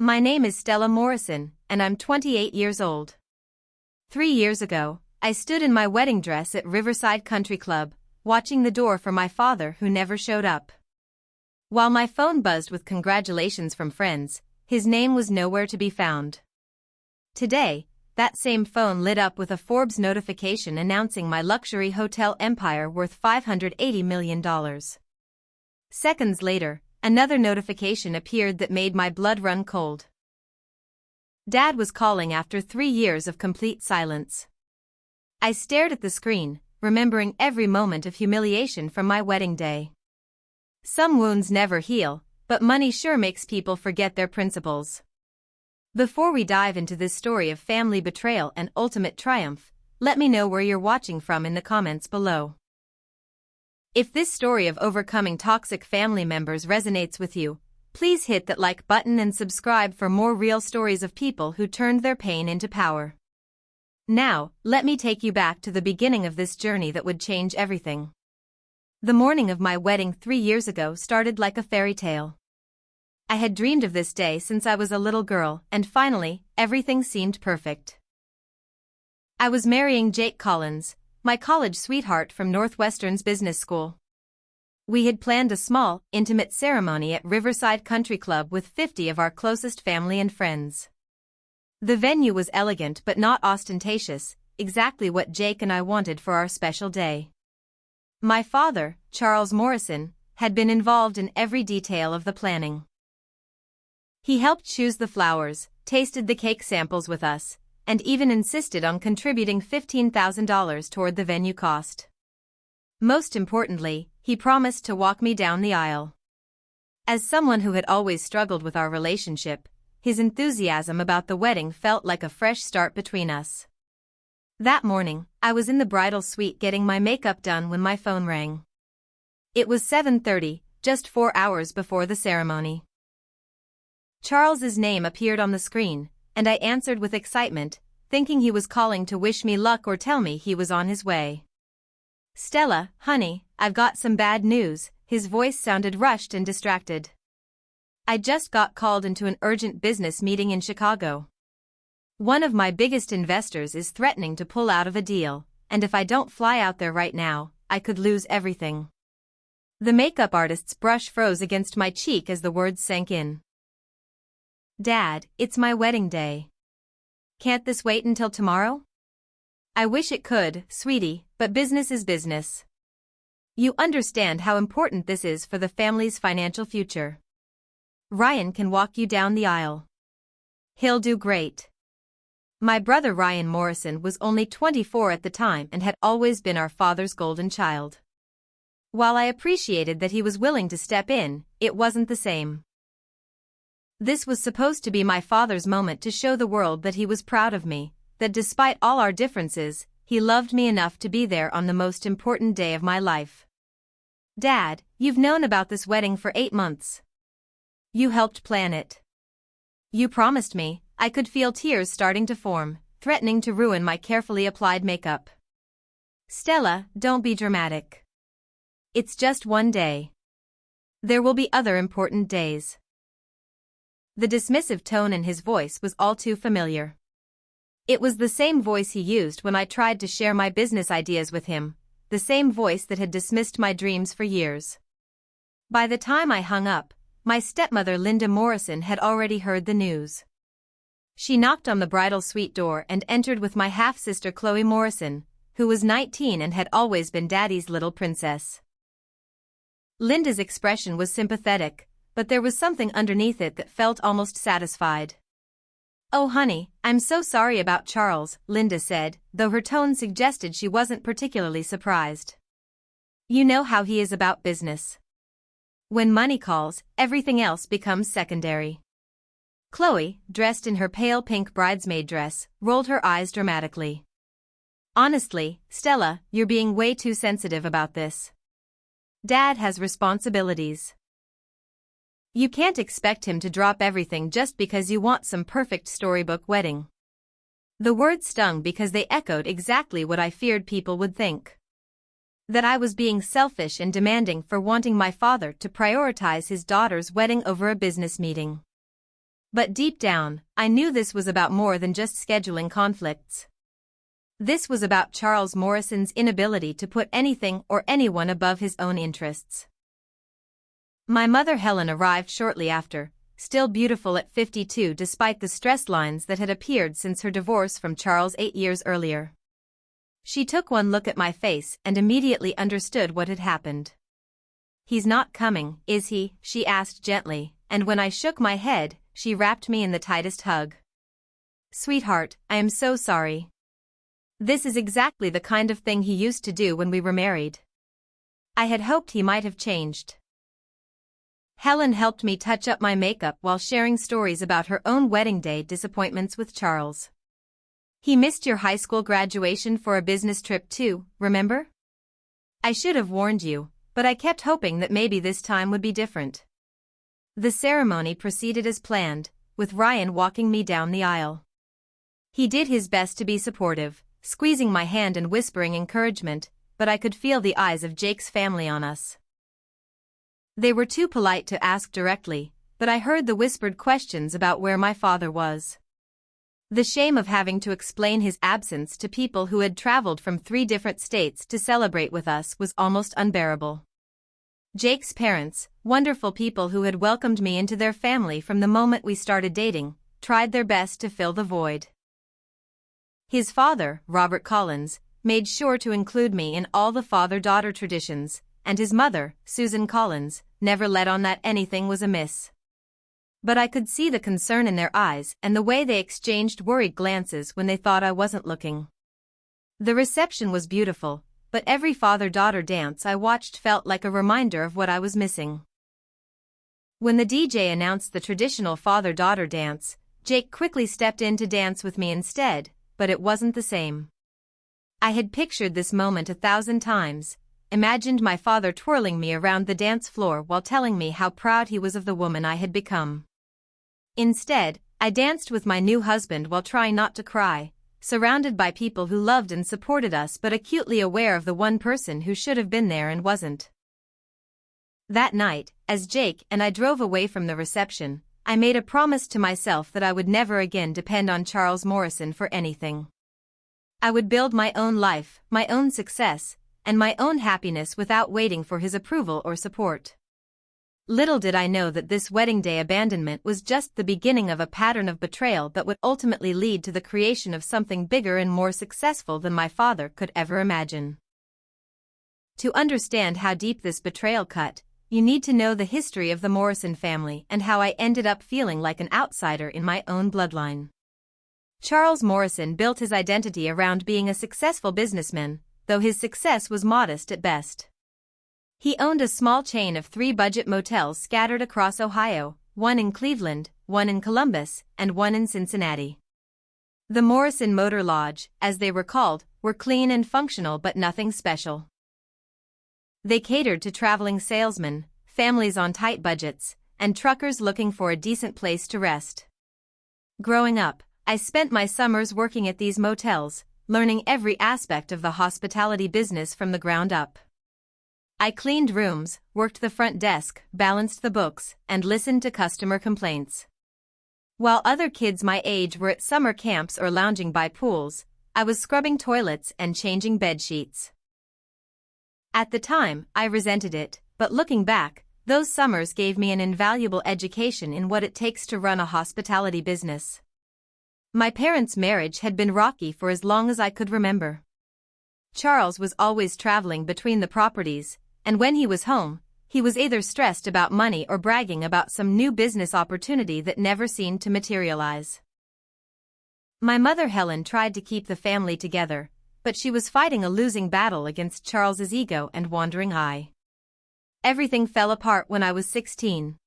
My name is Stella Morrison, and I'm 28 years old. 3 years ago, I stood in my wedding dress at Riverside Country Club, watching the door for my father who never showed up. While my phone buzzed with congratulations from friends, his name was nowhere to be found. Today, that same phone lit up with a Forbes notification announcing my luxury hotel empire worth $580 million. Seconds later, another notification appeared that made my blood run cold. Dad was calling after 3 years of complete silence. I stared at the screen, remembering every moment of humiliation from my wedding day. Some wounds never heal, but money sure makes people forget their principles. Before we dive into this story of family betrayal and ultimate triumph, let me know where you're watching from in the comments below. If this story of overcoming toxic family members resonates with you, please hit that like button and subscribe for more real stories of people who turned their pain into power. Now, let me take you back to the beginning of this journey that would change everything. The morning of my wedding 3 years ago started like a fairy tale. I had dreamed of this day since I was a little girl, and finally, everything seemed perfect. I was marrying Jake Collins, my college sweetheart from Northwestern's business school. We had planned a small, intimate ceremony at Riverside Country Club with 50 of our closest family and friends. The venue was elegant but not ostentatious, exactly what Jake and I wanted for our special day. My father, Charles Morrison, had been involved in every detail of the planning. He helped choose the flowers, tasted the cake samples with us, and even insisted on contributing $15,000 toward the venue cost. Most importantly, he promised to walk me down the aisle. As someone who had always struggled with our relationship, his enthusiasm about the wedding felt like a fresh start between us. That morning, I was in the bridal suite getting my makeup done when my phone rang. It was 7:30, just 4 hours before the ceremony. Charles's name appeared on the screen, and I answered with excitement, thinking he was calling to wish me luck or tell me he was on his way. "Stella, honey, I've got some bad news," his voice sounded rushed and distracted. "I just got called into an urgent business meeting in Chicago. One of my biggest investors is threatening to pull out of a deal, and if I don't fly out there right now, I could lose everything." The makeup artist's brush froze against my cheek as the words sank in. "Dad, it's my wedding day. Can't this wait until tomorrow?" "I wish it could, sweetie, but business is business. You understand how important this is for the family's financial future. Ryan can walk you down the aisle. He'll do great." My brother Ryan Morrison was only 24 at the time and had always been our father's golden child. While I appreciated that he was willing to step in, it wasn't the same. This was supposed to be my father's moment to show the world that he was proud of me, that despite all our differences, he loved me enough to be there on the most important day of my life. "Dad, you've known about this wedding for 8 months. You helped plan it. You promised me." I could feel tears starting to form, threatening to ruin my carefully applied makeup. "Stella, don't be dramatic. It's just one day. There will be other important days." The dismissive tone in his voice was all too familiar. It was the same voice he used when I tried to share my business ideas with him, the same voice that had dismissed my dreams for years. By the time I hung up, my stepmother Linda Morrison had already heard the news. She knocked on the bridal suite door and entered with my half-sister Chloe Morrison, who was 19 and had always been Daddy's little princess. Linda's expression was sympathetic, but there was something underneath it that felt almost satisfied. "Oh honey, I'm so sorry about Charles," Linda said, though her tone suggested she wasn't particularly surprised. "You know how he is about business. When money calls, everything else becomes secondary." Chloe, dressed in her pale pink bridesmaid dress, rolled her eyes dramatically. "Honestly, Stella, you're being way too sensitive about this. Dad has responsibilities. You can't expect him to drop everything just because you want some perfect storybook wedding." The words stung because they echoed exactly what I feared people would think. That I was being selfish and demanding for wanting my father to prioritize his daughter's wedding over a business meeting. But deep down, I knew this was about more than just scheduling conflicts. This was about Charles Morrison's inability to put anything or anyone above his own interests. My mother Helen arrived shortly after, still beautiful at 52 despite the stress lines that had appeared since her divorce from Charles 8 years earlier. She took one look at my face and immediately understood what had happened. "He's not coming, is he?" she asked gently, and when I shook my head, she wrapped me in the tightest hug. "Sweetheart, I am so sorry. This is exactly the kind of thing he used to do when we were married. I had hoped he might have changed." Helen helped me touch up my makeup while sharing stories about her own wedding day disappointments with Charles. "He missed your high school graduation for a business trip too, remember? I should have warned you, but I kept hoping that maybe this time would be different." The ceremony proceeded as planned, with Ryan walking me down the aisle. He did his best to be supportive, squeezing my hand and whispering encouragement, but I could feel the eyes of Jake's family on us. They were too polite to ask directly, but I heard the whispered questions about where my father was. The shame of having to explain his absence to people who had traveled from 3 different states to celebrate with us was almost unbearable. Jake's parents, wonderful people who had welcomed me into their family from the moment we started dating, tried their best to fill the void. His father, Robert Collins, made sure to include me in all the father-daughter traditions, and his mother, Susan Collins, never let on that anything was amiss. But I could see the concern in their eyes and the way they exchanged worried glances when they thought I wasn't looking. The reception was beautiful, but every father-daughter dance I watched felt like a reminder of what I was missing. When the DJ announced the traditional father-daughter dance, Jake quickly stepped in to dance with me instead, but it wasn't the same. I had pictured this moment 1,000 times, imagined my father twirling me around the dance floor while telling me how proud he was of the woman I had become. Instead, I danced with my new husband while trying not to cry, surrounded by people who loved and supported us but acutely aware of the one person who should have been there and wasn't. That night, as Jake and I drove away from the reception, I made a promise to myself that I would never again depend on Charles Morrison for anything. I would build my own life, my own success, and my own happiness without waiting for his approval or support. Little did I know that this wedding day abandonment was just the beginning of a pattern of betrayal that would ultimately lead to the creation of something bigger and more successful than my father could ever imagine. To understand how deep this betrayal cut, you need to know the history of the Morrison family and how I ended up feeling like an outsider in my own bloodline. Charles Morrison built his identity around being a successful businessman, though his success was modest at best. He owned a small chain of 3 budget motels scattered across Ohio, one in Cleveland, one in Columbus, and one in Cincinnati. The Morrison Motor Lodge, as they were called, were clean and functional but nothing special. They catered to traveling salesmen, families on tight budgets, and truckers looking for a decent place to rest. Growing up, I spent my summers working at these motels, learning every aspect of the hospitality business from the ground up. I cleaned rooms, worked the front desk, balanced the books, and listened to customer complaints. While other kids my age were at summer camps or lounging by pools, I was scrubbing toilets and changing bed sheets. At the time, I resented it, but looking back, those summers gave me an invaluable education in what it takes to run a hospitality business. My parents' marriage had been rocky for as long as I could remember. Charles was always traveling between the properties, and when he was home, he was either stressed about money or bragging about some new business opportunity that never seemed to materialize. My mother Helen tried to keep the family together, but she was fighting a losing battle against Charles's ego and wandering eye. Everything fell apart when I was 16.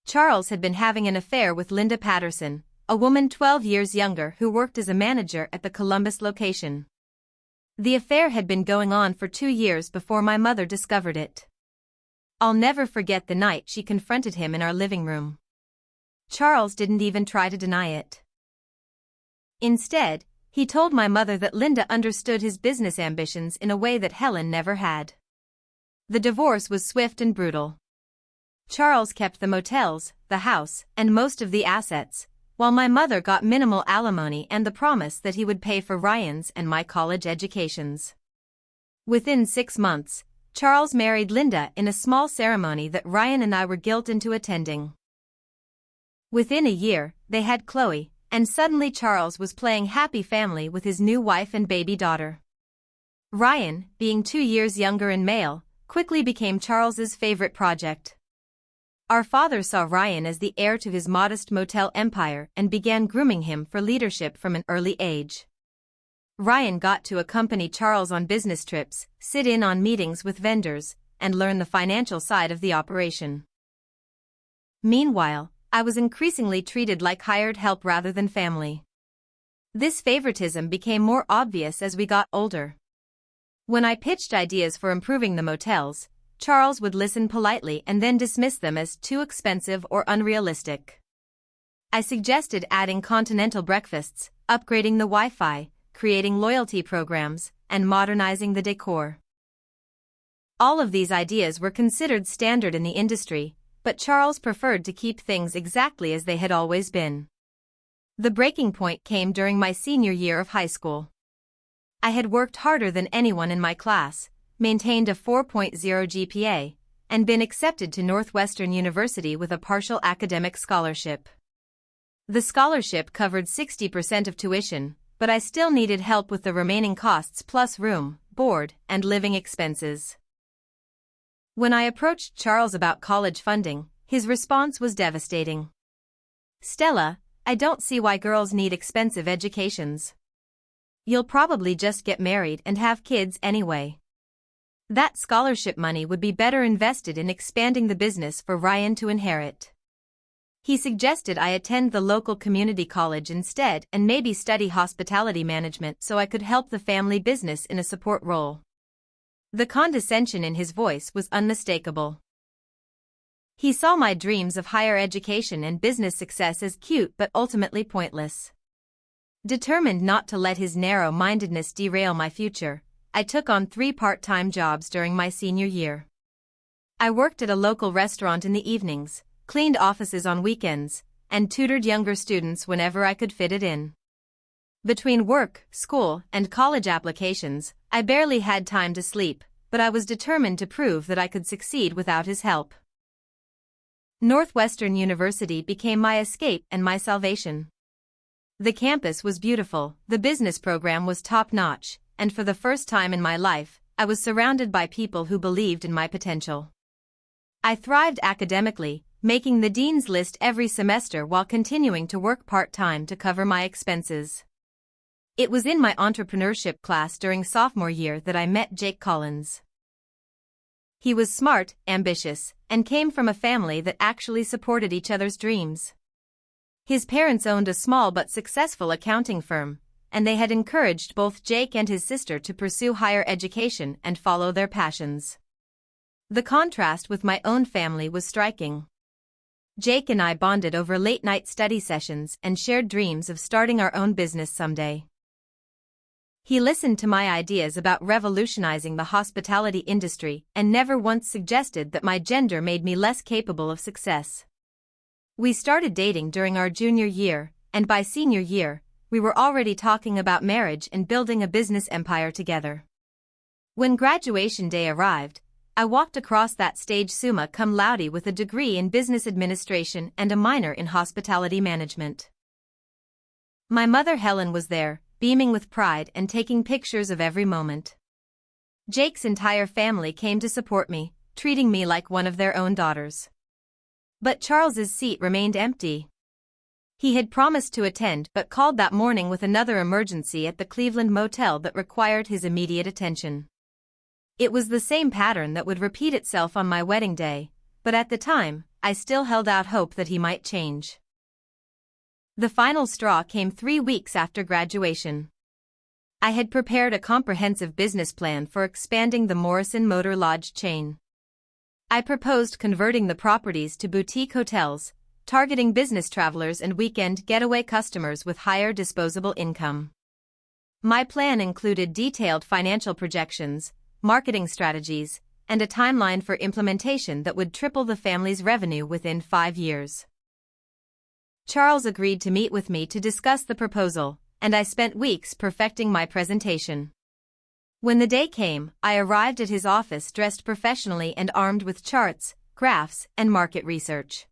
Charles had been having an affair with Linda Patterson, a woman 12 years younger who worked as a manager at the Columbus location. The affair had been going on for 2 years before my mother discovered it. I'll never forget the night she confronted him in our living room. Charles didn't even try to deny it. Instead, he told my mother that Linda understood his business ambitions in a way that Helen never had. The divorce was swift and brutal. Charles kept the motels, the house, and most of the assets, while my mother got minimal alimony and the promise that he would pay for Ryan's and my college educations. Within 6 months, Charles married Linda in a small ceremony that Ryan and I were guilted into attending. Within a year, they had Chloe, and suddenly Charles was playing happy family with his new wife and baby daughter. Ryan, being 2 years younger and male, quickly became Charles's favorite project. Our father saw Ryan as the heir to his modest motel empire and began grooming him for leadership from an early age. Ryan got to accompany Charles on business trips, sit in on meetings with vendors, and learn the financial side of the operation. Meanwhile, I was increasingly treated like hired help rather than family. This favoritism became more obvious as we got older. When I pitched ideas for improving the motels, Charles would listen politely and then dismiss them as too expensive or unrealistic. I suggested adding continental breakfasts, upgrading the Wi-Fi, creating loyalty programs, and modernizing the decor. All of these ideas were considered standard in the industry, but Charles preferred to keep things exactly as they had always been. The breaking point came during my senior year of high school. I had worked harder than anyone in my class, maintained a 4.0 GPA, and been accepted to Northwestern University with a partial academic scholarship. The scholarship covered 60% of tuition, but I still needed help with the remaining costs plus room, board, and living expenses. When I approached Charles about college funding, his response was devastating. "Stella, I don't see why girls need expensive educations. You'll probably just get married and have kids anyway. That scholarship money would be better invested in expanding the business for Ryan to inherit." He suggested I attend the local community college instead and maybe study hospitality management so I could help the family business in a support role. The condescension in his voice was unmistakable. He saw my dreams of higher education and business success as cute but ultimately pointless. Determined not to let his narrow-mindedness derail my future, I took on 3 part-time jobs during my senior year. I worked at a local restaurant in the evenings, cleaned offices on weekends, and tutored younger students whenever I could fit it in. Between work, school, and college applications, I barely had time to sleep, but I was determined to prove that I could succeed without his help. Northwestern University became my escape and my salvation. The campus was beautiful, the business program was top-notch, and for the first time in my life, I was surrounded by people who believed in my potential. I thrived academically, making the dean's list every semester while continuing to work part-time to cover my expenses. It was in my entrepreneurship class during sophomore year that I met Jake Collins. He was smart, ambitious, and came from a family that actually supported each other's dreams. His parents owned a small but successful accounting firm, and they had encouraged both Jake and his sister to pursue higher education and follow their passions. The contrast with my own family was striking. Jake and I bonded over late-night study sessions and shared dreams of starting our own business someday. He listened to my ideas about revolutionizing the hospitality industry and never once suggested that my gender made me less capable of success. We started dating during our junior year, and by senior year, we were already talking about marriage and building a business empire together. When graduation day arrived, I walked across that stage summa cum laude with a degree in business administration and a minor in hospitality management. My mother Helen was there, beaming with pride and taking pictures of every moment. Jake's entire family came to support me, treating me like one of their own daughters. But Charles's seat remained empty. He had promised to attend but called that morning with another emergency at the Cleveland motel that required his immediate attention. It was the same pattern that would repeat itself on my wedding day, but at the time, I still held out hope that he might change. The final straw came 3 weeks after graduation. I had prepared a comprehensive business plan for expanding the Morrison Motor Lodge chain. I proposed converting the properties to boutique hotels, targeting business travelers and weekend getaway customers with higher disposable income. My plan included detailed financial projections, marketing strategies, and a timeline for implementation that would triple the family's revenue within 5 years. Charles agreed to meet with me to discuss the proposal, and I spent weeks perfecting my presentation. When the day came, I arrived at his office dressed professionally and armed with charts, graphs, and market research.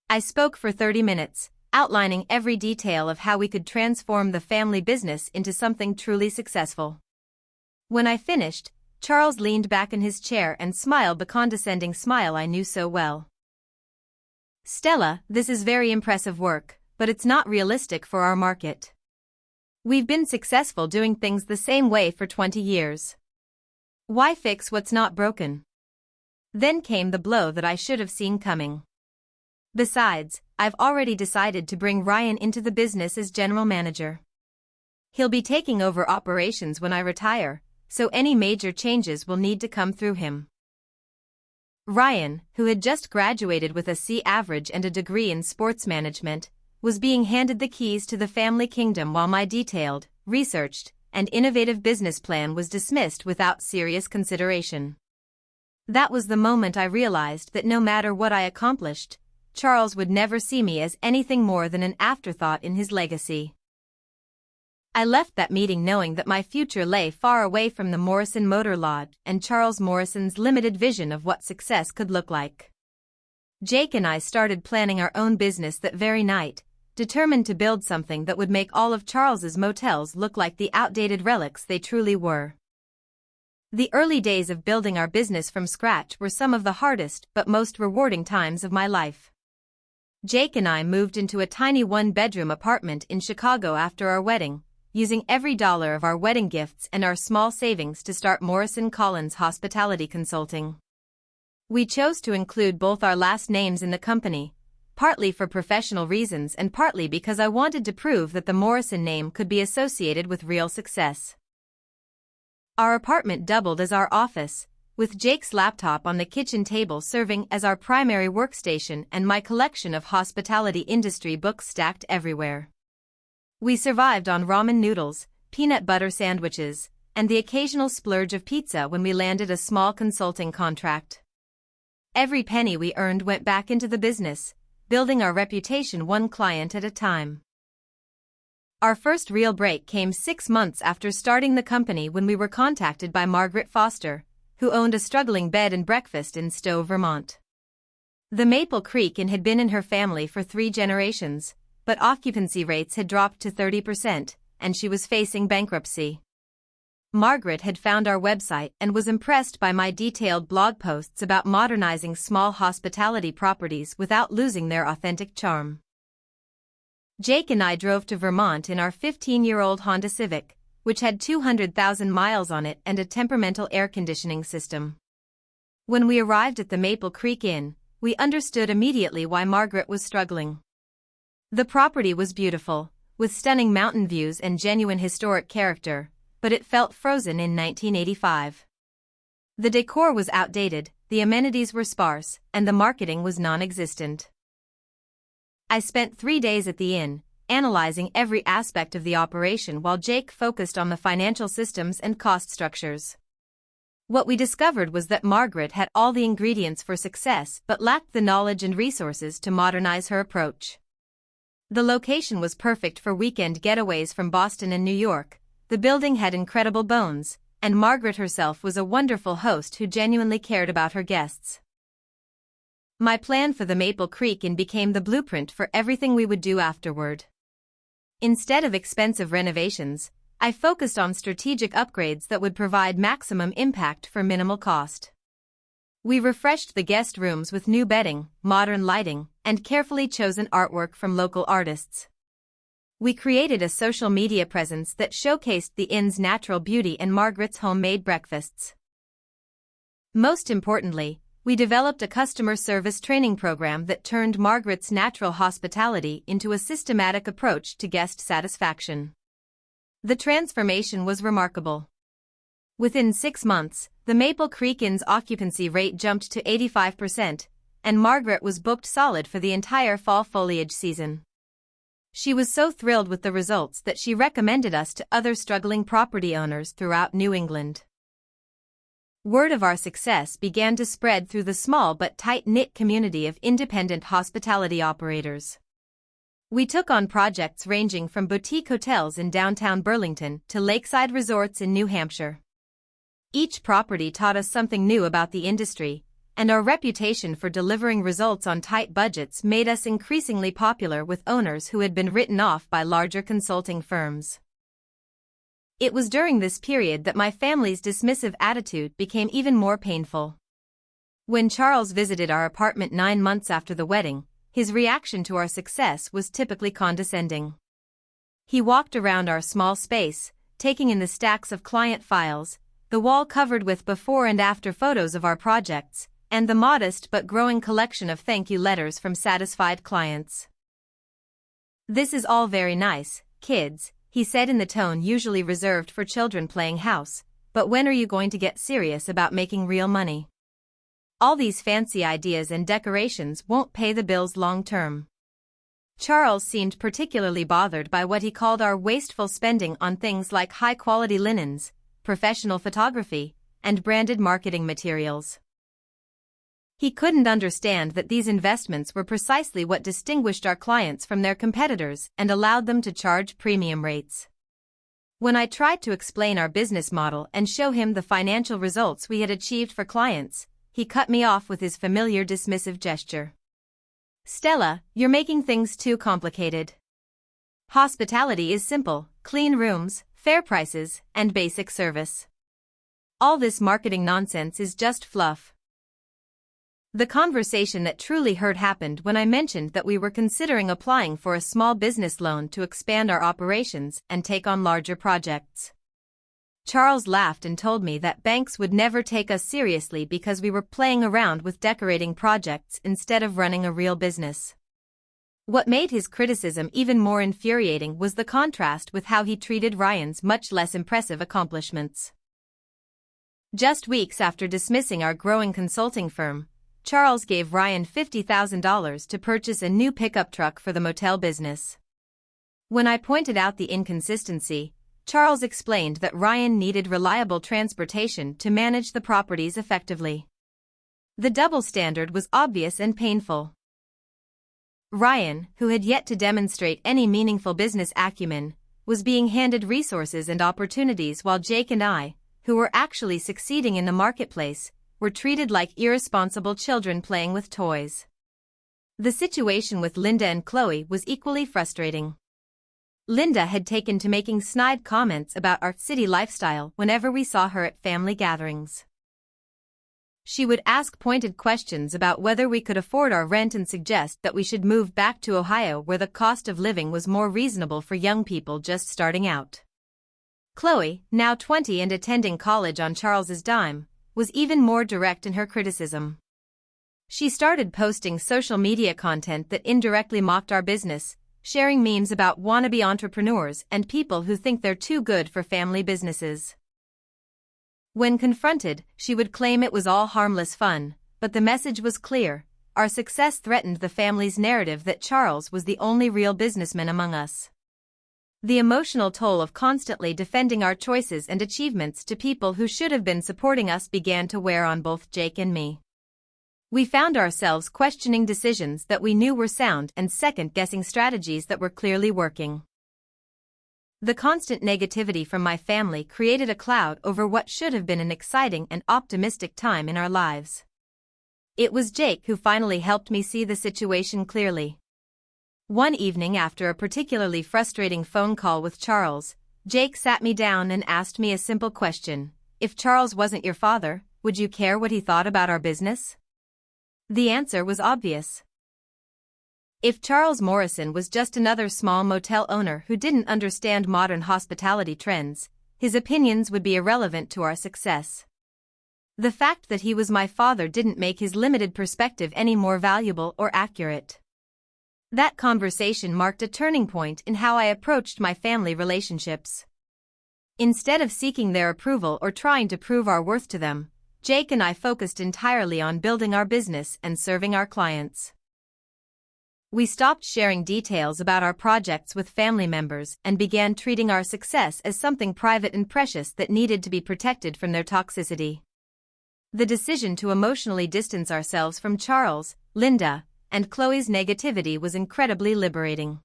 I spoke for 30 minutes, outlining every detail of how we could transform the family business into something truly successful. When I finished, Charles leaned back in his chair and smiled the condescending smile I knew so well. "Stella, this is very impressive work, but it's not realistic for our market. We've been successful doing things the same way for 20 years. Why fix what's not broken?" Then came the blow that I should have seen coming. "Besides, I've already decided to bring Ryan into the business as general manager. He'll be taking over operations when I retire, so any major changes will need to come through him." Ryan, who had just graduated with a C average and a degree in sports management, was being handed the keys to the family kingdom while my detailed, researched, and innovative business plan was dismissed without serious consideration. That was the moment I realized that no matter what I accomplished, Charles would never see me as anything more than an afterthought in his legacy. I left that meeting knowing that my future lay far away from the Morrison Motor Lodge and Charles Morrison's limited vision of what success could look like. Jake and I started planning our own business that very night, determined to build something that would make all of Charles's motels look like the outdated relics they truly were. The early days of building our business from scratch were some of the hardest but most rewarding times of my life. Jake and I moved into a tiny one-bedroom apartment in Chicago after our wedding, using every dollar of our wedding gifts and our small savings to start Morrison Collins Hospitality Consulting. We chose to include both our last names in the company, partly for professional reasons and partly because I wanted to prove that the Morrison name could be associated with real success. Our apartment doubled as our office, with Jake's laptop on the kitchen table serving as our primary workstation and my collection of hospitality industry books stacked everywhere. We survived on ramen noodles, peanut butter sandwiches, and the occasional splurge of pizza when we landed a small consulting contract. Every penny we earned went back into the business, building our reputation one client at a time. Our first real break came 6 months after starting the company when we were contacted by Margaret Foster, who owned a struggling bed and breakfast in Stowe, Vermont. The Maple Creek Inn had been in her family for 3 generations, but occupancy rates had dropped to 30%, and she was facing bankruptcy. Margaret had found our website and was impressed by my detailed blog posts about modernizing small hospitality properties without losing their authentic charm. Jake and I drove to Vermont in our 15-year-old Honda Civic, which had 200,000 miles on it and a temperamental air conditioning system. When we arrived at the Maple Creek Inn, we understood immediately why Margaret was struggling. The property was beautiful, with stunning mountain views and genuine historic character, but it felt frozen in 1985. The decor was outdated, the amenities were sparse, and the marketing was non-existent. I spent 3 days at the inn, analyzing every aspect of the operation while Jake focused on the financial systems and cost structures. What we discovered was that Margaret had all the ingredients for success but lacked the knowledge and resources to modernize her approach. The location was perfect for weekend getaways from Boston and New York. The building had incredible bones, and Margaret herself was a wonderful host who genuinely cared about her guests. My plan for the Maple Creek Inn became the blueprint for everything we would do afterward. Instead of expensive renovations, I focused on strategic upgrades that would provide maximum impact for minimal cost. We refreshed the guest rooms with new bedding, modern lighting, and carefully chosen artwork from local artists. We created a social media presence that showcased the inn's natural beauty and Margaret's homemade breakfasts. Most importantly, we developed a customer service training program that turned Margaret's natural hospitality into a systematic approach to guest satisfaction. The transformation was remarkable. Within 6 months, the Maple Creek Inn's occupancy rate jumped to 85%, and Margaret was booked solid for the entire fall foliage season. She was so thrilled with the results that she recommended us to other struggling property owners throughout New England. Word of our success began to spread through the small but tight-knit community of independent hospitality operators. We took on projects ranging from boutique hotels in downtown Burlington to lakeside resorts in New Hampshire. Each property taught us something new about the industry, and our reputation for delivering results on tight budgets made us increasingly popular with owners who had been written off by larger consulting firms. It was during this period that my family's dismissive attitude became even more painful. When Charles visited our apartment 9 months after the wedding, his reaction to our success was typically condescending. He walked around our small space, taking in the stacks of client files, the wall covered with before and after photos of our projects, and the modest but growing collection of thank you letters from satisfied clients. "This is all very nice, kids," he said in the tone usually reserved for children playing house, "but when are you going to get serious about making real money? All these fancy ideas and decorations won't pay the bills long term." Charles seemed particularly bothered by what he called our wasteful spending on things like high-quality linens, professional photography, and branded marketing materials. He couldn't understand that these investments were precisely what distinguished our clients from their competitors and allowed them to charge premium rates. When I tried to explain our business model and show him the financial results we had achieved for clients, he cut me off with his familiar dismissive gesture. "Stella, you're making things too complicated. Hospitality is simple: clean rooms, fair prices, and basic service. All this marketing nonsense is just fluff." The conversation that truly hurt happened when I mentioned that we were considering applying for a small business loan to expand our operations and take on larger projects. Charles laughed and told me that banks would never take us seriously because we were playing around with decorating projects instead of running a real business. What made his criticism even more infuriating was the contrast with how he treated Ryan's much less impressive accomplishments. Just weeks after dismissing our growing consulting firm, Charles gave Ryan $50,000 to purchase a new pickup truck for the motel business. When I pointed out the inconsistency, Charles explained that Ryan needed reliable transportation to manage the properties effectively. The double standard was obvious and painful. Ryan, who had yet to demonstrate any meaningful business acumen, was being handed resources and opportunities while Jake and I, who were actually succeeding in the marketplace, were treated like irresponsible children playing with toys. The situation with Linda and Chloe was equally frustrating. Linda had taken to making snide comments about our city lifestyle whenever we saw her at family gatherings. She would ask pointed questions about whether we could afford our rent and suggest that we should move back to Ohio where the cost of living was more reasonable for young people just starting out. Chloe, now 20 and attending college on Charles's dime, was even more direct in her criticism. She started posting social media content that indirectly mocked our business, sharing memes about wannabe entrepreneurs and people who think they're too good for family businesses. When confronted, she would claim it was all harmless fun, but the message was clear: our success threatened the family's narrative that Charles was the only real businessman among us. The emotional toll of constantly defending our choices and achievements to people who should have been supporting us began to wear on both Jake and me. We found ourselves questioning decisions that we knew were sound and second-guessing strategies that were clearly working. The constant negativity from my family created a cloud over what should have been an exciting and optimistic time in our lives. It was Jake who finally helped me see the situation clearly. One evening after a particularly frustrating phone call with Charles, Jake sat me down and asked me a simple question: if Charles wasn't your father, would you care what he thought about our business? The answer was obvious. If Charles Morrison was just another small motel owner who didn't understand modern hospitality trends, his opinions would be irrelevant to our success. The fact that he was my father didn't make his limited perspective any more valuable or accurate. That conversation marked a turning point in how I approached my family relationships. Instead of seeking their approval or trying to prove our worth to them, Jake and I focused entirely on building our business and serving our clients. We stopped sharing details about our projects with family members and began treating our success as something private and precious that needed to be protected from their toxicity. The decision to emotionally distance ourselves from Charles, Linda, and Chloe's negativity was incredibly liberating.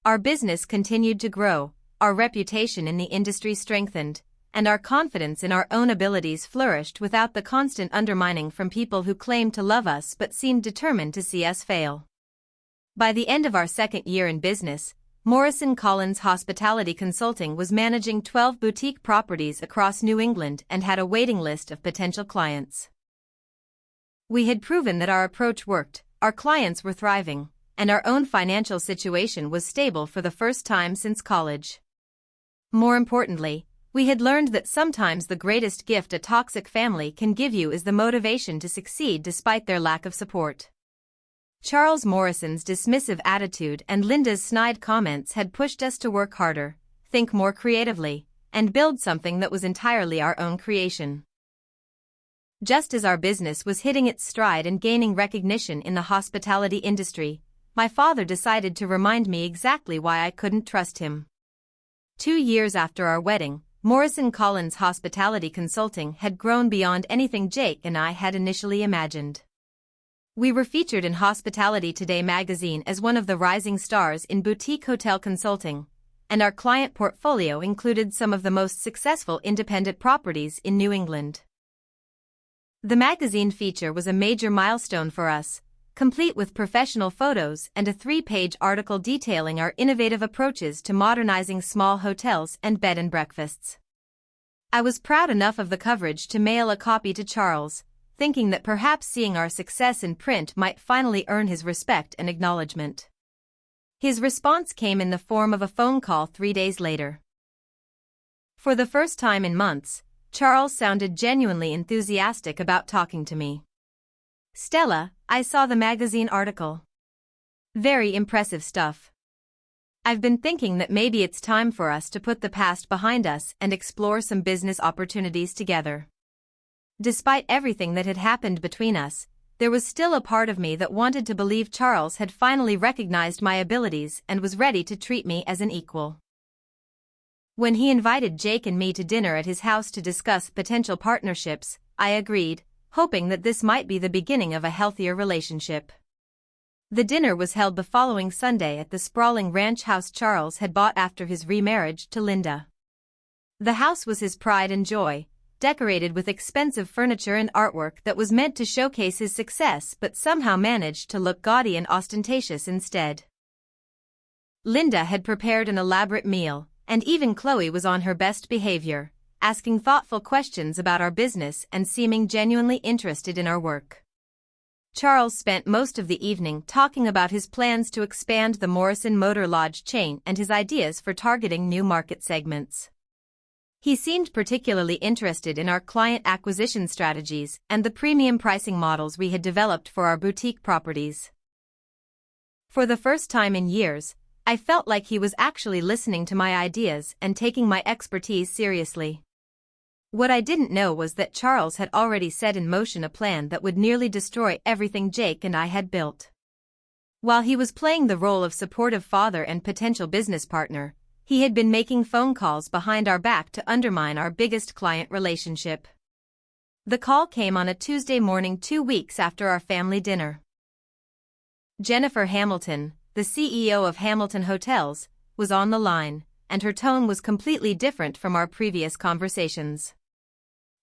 Our business continued to grow, our reputation in the industry strengthened, and our confidence in our own abilities flourished without the constant undermining from people who claimed to love us but seemed determined to see us fail. By the end of our second year in business, Morrison Collins Hospitality Consulting was managing 12 boutique properties across New England and had a waiting list of potential clients. We had proven that our approach worked, our clients were thriving, and our own financial situation was stable for the first time since college. More importantly, we had learned that sometimes the greatest gift a toxic family can give you is the motivation to succeed despite their lack of support. Charles Morrison's dismissive attitude and Linda's snide comments had pushed us to work harder, think more creatively, and build something that was entirely our own creation. Just as our business was hitting its stride and gaining recognition in the hospitality industry, my father decided to remind me exactly why I couldn't trust him. 2 years after our wedding, Morrison Collins Hospitality Consulting had grown beyond anything Jake and I had initially imagined. We were featured in Hospitality Today magazine as one of the rising stars in boutique hotel consulting, and our client portfolio included some of the most successful independent properties in New England. The magazine feature was a major milestone for us, complete with professional photos and a 3-page article detailing our innovative approaches to modernizing small hotels and bed and breakfasts. I was proud enough of the coverage to mail a copy to Charles, thinking that perhaps seeing our success in print might finally earn his respect and acknowledgement. His response came in the form of a phone call 3 days later. For the first time in months, Charles sounded genuinely enthusiastic about talking to me. "Stella, I saw the magazine article. Very impressive stuff. I've been thinking that maybe it's time for us to put the past behind us and explore some business opportunities together." Despite everything that had happened between us, there was still a part of me that wanted to believe Charles had finally recognized my abilities and was ready to treat me as an equal. When he invited Jake and me to dinner at his house to discuss potential partnerships, I agreed, hoping that this might be the beginning of a healthier relationship. The dinner was held the following Sunday at the sprawling ranch house Charles had bought after his remarriage to Linda. The house was his pride and joy, decorated with expensive furniture and artwork that was meant to showcase his success but somehow managed to look gaudy and ostentatious instead. Linda had prepared an elaborate meal, and even Chloe was on her best behavior, asking thoughtful questions about our business and seeming genuinely interested in our work. Charles spent most of the evening talking about his plans to expand the Morrison Motor Lodge chain and his ideas for targeting new market segments. He seemed particularly interested in our client acquisition strategies and the premium pricing models we had developed for our boutique properties. For the first time in years, I felt like he was actually listening to my ideas and taking my expertise seriously. What I didn't know was that Charles had already set in motion a plan that would nearly destroy everything Jake and I had built. While he was playing the role of supportive father and potential business partner, he had been making phone calls behind our back to undermine our biggest client relationship. The call came on a Tuesday morning 2 weeks after our family dinner. Jennifer Hamilton, the CEO of Hamilton Hotels, was on the line, and her tone was completely different from our previous conversations.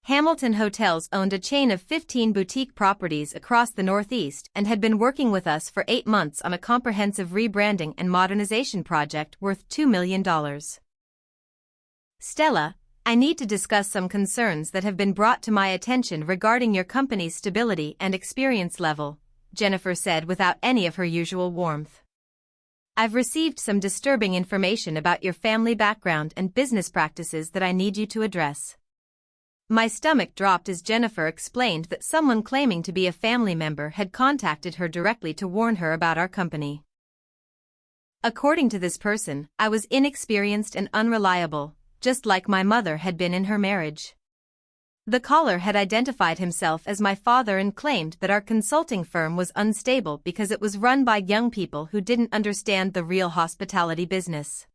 Hamilton Hotels owned a chain of 15 boutique properties across the Northeast and had been working with us for 8 months on a comprehensive rebranding and modernization project worth $2 million. "Stella, I need to discuss some concerns that have been brought to my attention regarding your company's stability and experience level," Jennifer said without any of her usual warmth. "I've received some disturbing information about your family background and business practices that I need you to address." My stomach dropped as Jennifer explained that someone claiming to be a family member had contacted her directly to warn her about our company. According to this person, I was inexperienced and unreliable, just like my mother had been in her marriage. The caller had identified himself as my father and claimed that our consulting firm was unstable because it was run by young people who didn't understand the real hospitality business.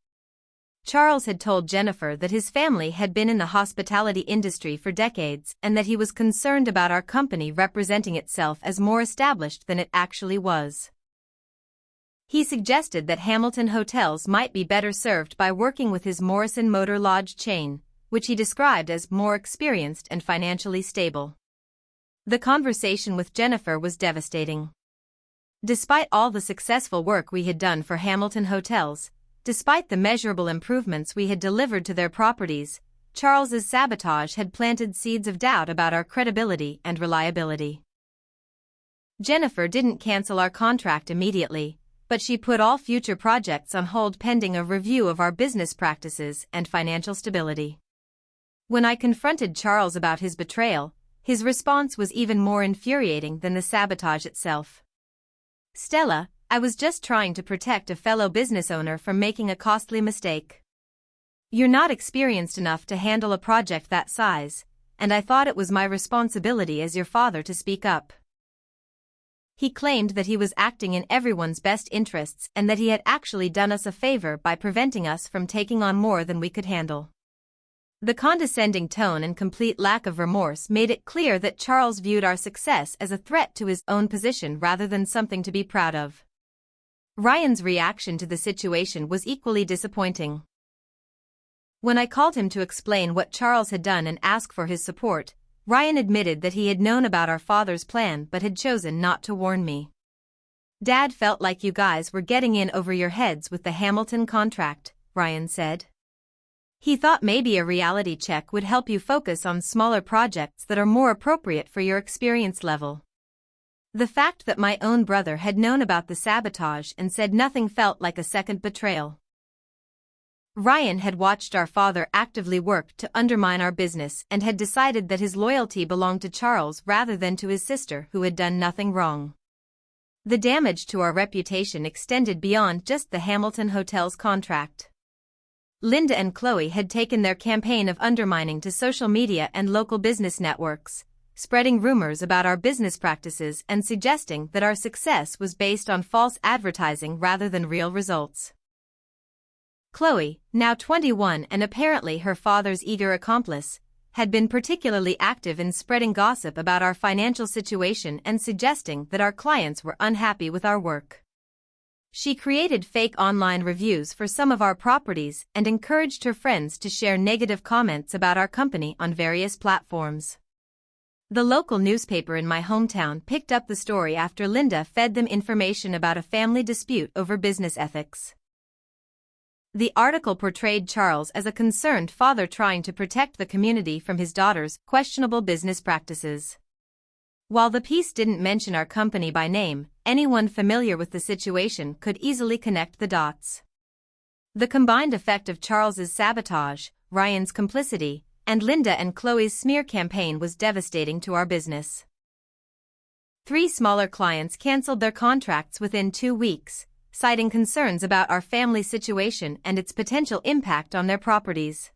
Charles had told Jennifer that his family had been in the hospitality industry for decades and that he was concerned about our company representing itself as more established than it actually was. He suggested that Hamilton Hotels might be better served by working with his Morrison Motor Lodge chain, which he described as more experienced and financially stable. The conversation with Jennifer was devastating. Despite all the successful work we had done for Hamilton Hotels, despite the measurable improvements we had delivered to their properties, Charles's sabotage had planted seeds of doubt about our credibility and reliability. Jennifer didn't cancel our contract immediately, but she put all future projects on hold pending a review of our business practices and financial stability. When I confronted Charles about his betrayal, his response was even more infuriating than the sabotage itself. "Stella, I was just trying to protect a fellow business owner from making a costly mistake. You're not experienced enough to handle a project that size, and I thought it was my responsibility as your father to speak up." He claimed that he was acting in everyone's best interests and that he had actually done us a favor by preventing us from taking on more than we could handle. The condescending tone and complete lack of remorse made it clear that Charles viewed our success as a threat to his own position rather than something to be proud of. Ryan's reaction to the situation was equally disappointing. When I called him to explain what Charles had done and ask for his support, Ryan admitted that he had known about our father's plan but had chosen not to warn me. "Dad felt like you guys were getting in over your heads with the Hamilton contract," Ryan said. "He thought maybe a reality check would help you focus on smaller projects that are more appropriate for your experience level." The fact that my own brother had known about the sabotage and said nothing felt like a second betrayal. Ryan had watched our father actively work to undermine our business and had decided that his loyalty belonged to Charles rather than to his sister who had done nothing wrong. The damage to our reputation extended beyond just the Hamilton Hotels contract. Linda and Chloe had taken their campaign of undermining to social media and local business networks, spreading rumors about our business practices and suggesting that our success was based on false advertising rather than real results. Chloe, now 21 and apparently her father's eager accomplice, had been particularly active in spreading gossip about our financial situation and suggesting that our clients were unhappy with our work. She created fake online reviews for some of our properties and encouraged her friends to share negative comments about our company on various platforms. The local newspaper in my hometown picked up the story after Linda fed them information about a family dispute over business ethics. The article portrayed Charles as a concerned father trying to protect the community from his daughter's questionable business practices. While the piece didn't mention our company by name, anyone familiar with the situation could easily connect the dots. The combined effect of Charles's sabotage, Ryan's complicity, and Linda and Chloe's smear campaign was devastating to our business. 3 smaller clients canceled their contracts within 2 weeks, citing concerns about our family situation and its potential impact on their properties.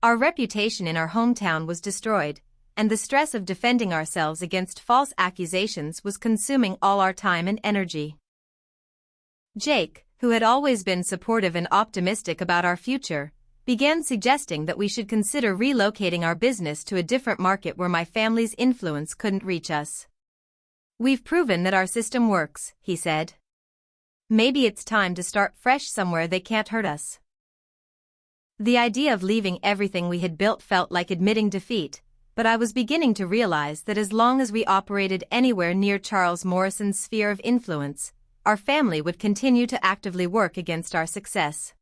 Our reputation in our hometown was destroyed, and the stress of defending ourselves against false accusations was consuming all our time and energy. Jake, who had always been supportive and optimistic about our future, began suggesting that we should consider relocating our business to a different market where my family's influence couldn't reach us. "We've proven that our system works," he said. "Maybe it's time to start fresh somewhere they can't hurt us." The idea of leaving everything we had built felt like admitting defeat, but I was beginning to realize that as long as we operated anywhere near Charles Morrison's sphere of influence, our family would continue to actively work against our success.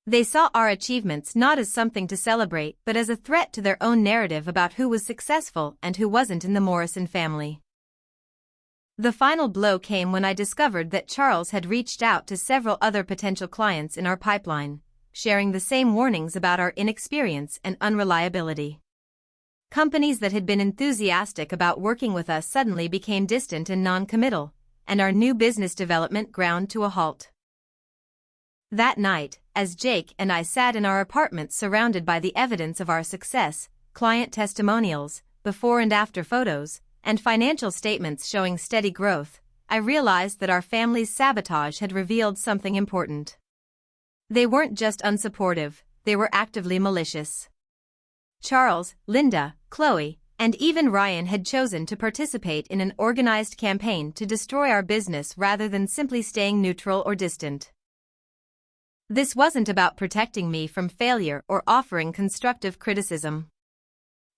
They saw our achievements not as something to celebrate but as a threat to their own narrative about who was successful and who wasn't in the Morrison family. The final blow came when I discovered that Charles had reached out to several other potential clients in our pipeline, sharing the same warnings about our inexperience and unreliability. Companies that had been enthusiastic about working with us suddenly became distant and non-committal, and our new business development ground to a halt. That night, as Jake and I sat in our apartment surrounded by the evidence of our success, client testimonials, before and after photos, and financial statements showing steady growth, I realized that our family's sabotage had revealed something important. They weren't just unsupportive, they were actively malicious. Charles, Linda, Chloe, and even Ryan had chosen to participate in an organized campaign to destroy our business rather than simply staying neutral or distant. This wasn't about protecting me from failure or offering constructive criticism.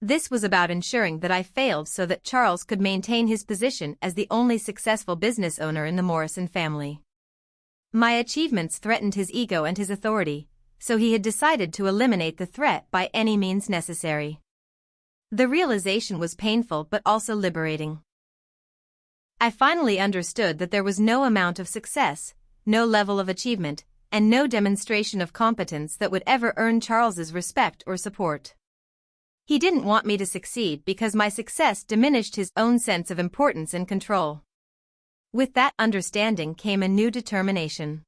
This was about ensuring that I failed so that Charles could maintain his position as the only successful business owner in the Morrison family. My achievements threatened his ego and his authority, so he had decided to eliminate the threat by any means necessary. The realization was painful but also liberating. I finally understood that there was no amount of success, no level of achievement, and no demonstration of competence that would ever earn Charles's respect or support. He didn't want me to succeed because my success diminished his own sense of importance and control. With that understanding came a new determination.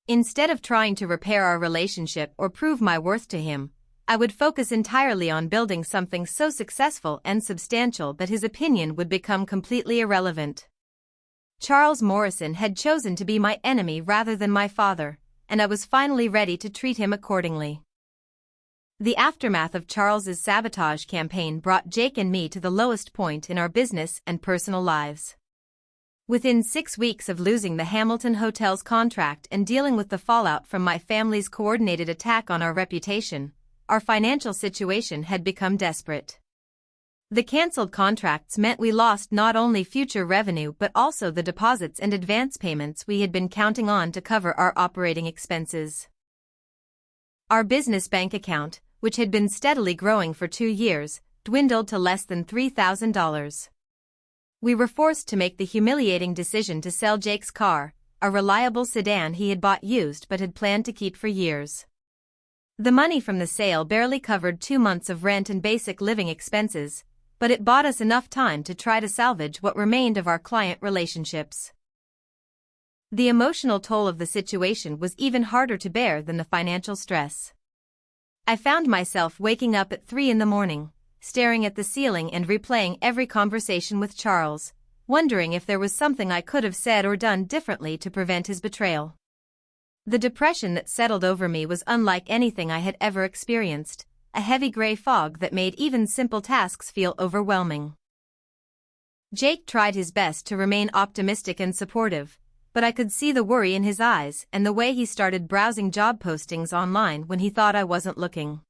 Instead of trying to repair our relationship or prove my worth to him, I would focus entirely on building something so successful and substantial that his opinion would become completely irrelevant. Charles Morrison had chosen to be my enemy rather than my father, and I was finally ready to treat him accordingly. The aftermath of Charles's sabotage campaign brought Jake and me to the lowest point in our business and personal lives. Within 6 weeks of losing the Hamilton Hotel's contract and dealing with the fallout from my family's coordinated attack on our reputation, our financial situation had become desperate. The cancelled contracts meant we lost not only future revenue but also the deposits and advance payments we had been counting on to cover our operating expenses. Our business bank account, which had been steadily growing for 2 years, dwindled to less than $3,000. We were forced to make the humiliating decision to sell Jake's car, a reliable sedan he had bought used but had planned to keep for years. The money from the sale barely covered 2 months of rent and basic living expenses, but it bought us enough time to try to salvage what remained of our client relationships. The emotional toll of the situation was even harder to bear than the financial stress. I found myself waking up at 3 a.m, staring at the ceiling and replaying every conversation with Charles, wondering if there was something I could have said or done differently to prevent his betrayal. The depression that settled over me was unlike anything I had ever experienced, a heavy gray fog that made even simple tasks feel overwhelming. Jake tried his best to remain optimistic and supportive, but I could see the worry in his eyes and the way he started browsing job postings online when he thought I wasn't looking.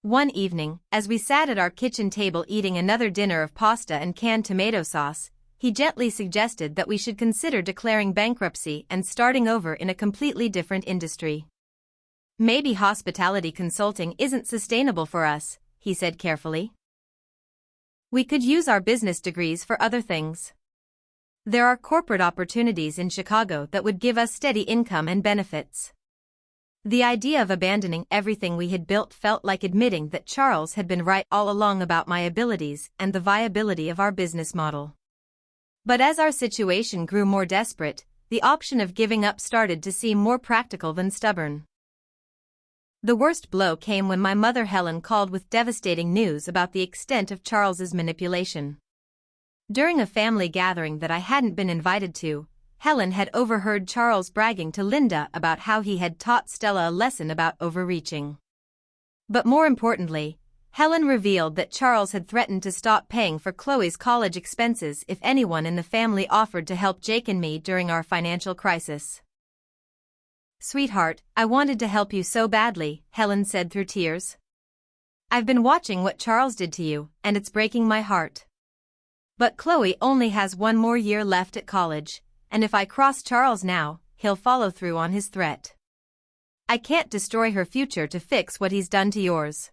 One evening, as we sat at our kitchen table eating another dinner of pasta and canned tomato sauce, he gently suggested that we should consider declaring bankruptcy and starting over in a completely different industry. "Maybe hospitality consulting isn't sustainable for us," he said carefully. "We could use our business degrees for other things. There are corporate opportunities in Chicago that would give us steady income and benefits." The idea of abandoning everything we had built felt like admitting that Charles had been right all along about my abilities and the viability of our business model. But as our situation grew more desperate, the option of giving up started to seem more practical than stubborn. The worst blow came when my mother Helen called with devastating news about the extent of Charles's manipulation. During a family gathering that I hadn't been invited to, Helen had overheard Charles bragging to Linda about how he had taught Stella a lesson about overreaching. But more importantly, Helen revealed that Charles had threatened to stop paying for Chloe's college expenses if anyone in the family offered to help Jake and me during our financial crisis. "Sweetheart, I wanted to help you so badly," Helen said through tears. "I've been watching what Charles did to you, and it's breaking my heart. But Chloe only has 1 more year left at college, and if I cross Charles now, he'll follow through on his threat. I can't destroy her future to fix what he's done to yours."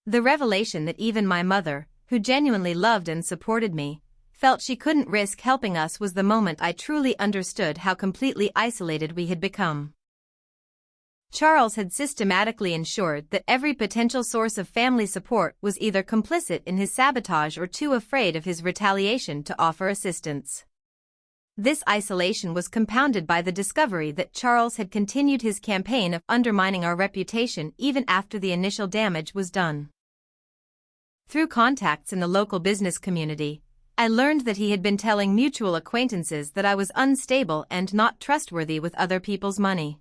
The revelation that even my mother, who genuinely loved and supported me, felt she couldn't risk helping us was the moment I truly understood how completely isolated we had become. Charles had systematically ensured that every potential source of family support was either complicit in his sabotage or too afraid of his retaliation to offer assistance. This isolation was compounded by the discovery that Charles had continued his campaign of undermining our reputation even after the initial damage was done. Through contacts in the local business community, I learned that he had been telling mutual acquaintances that I was unstable and not trustworthy with other people's money.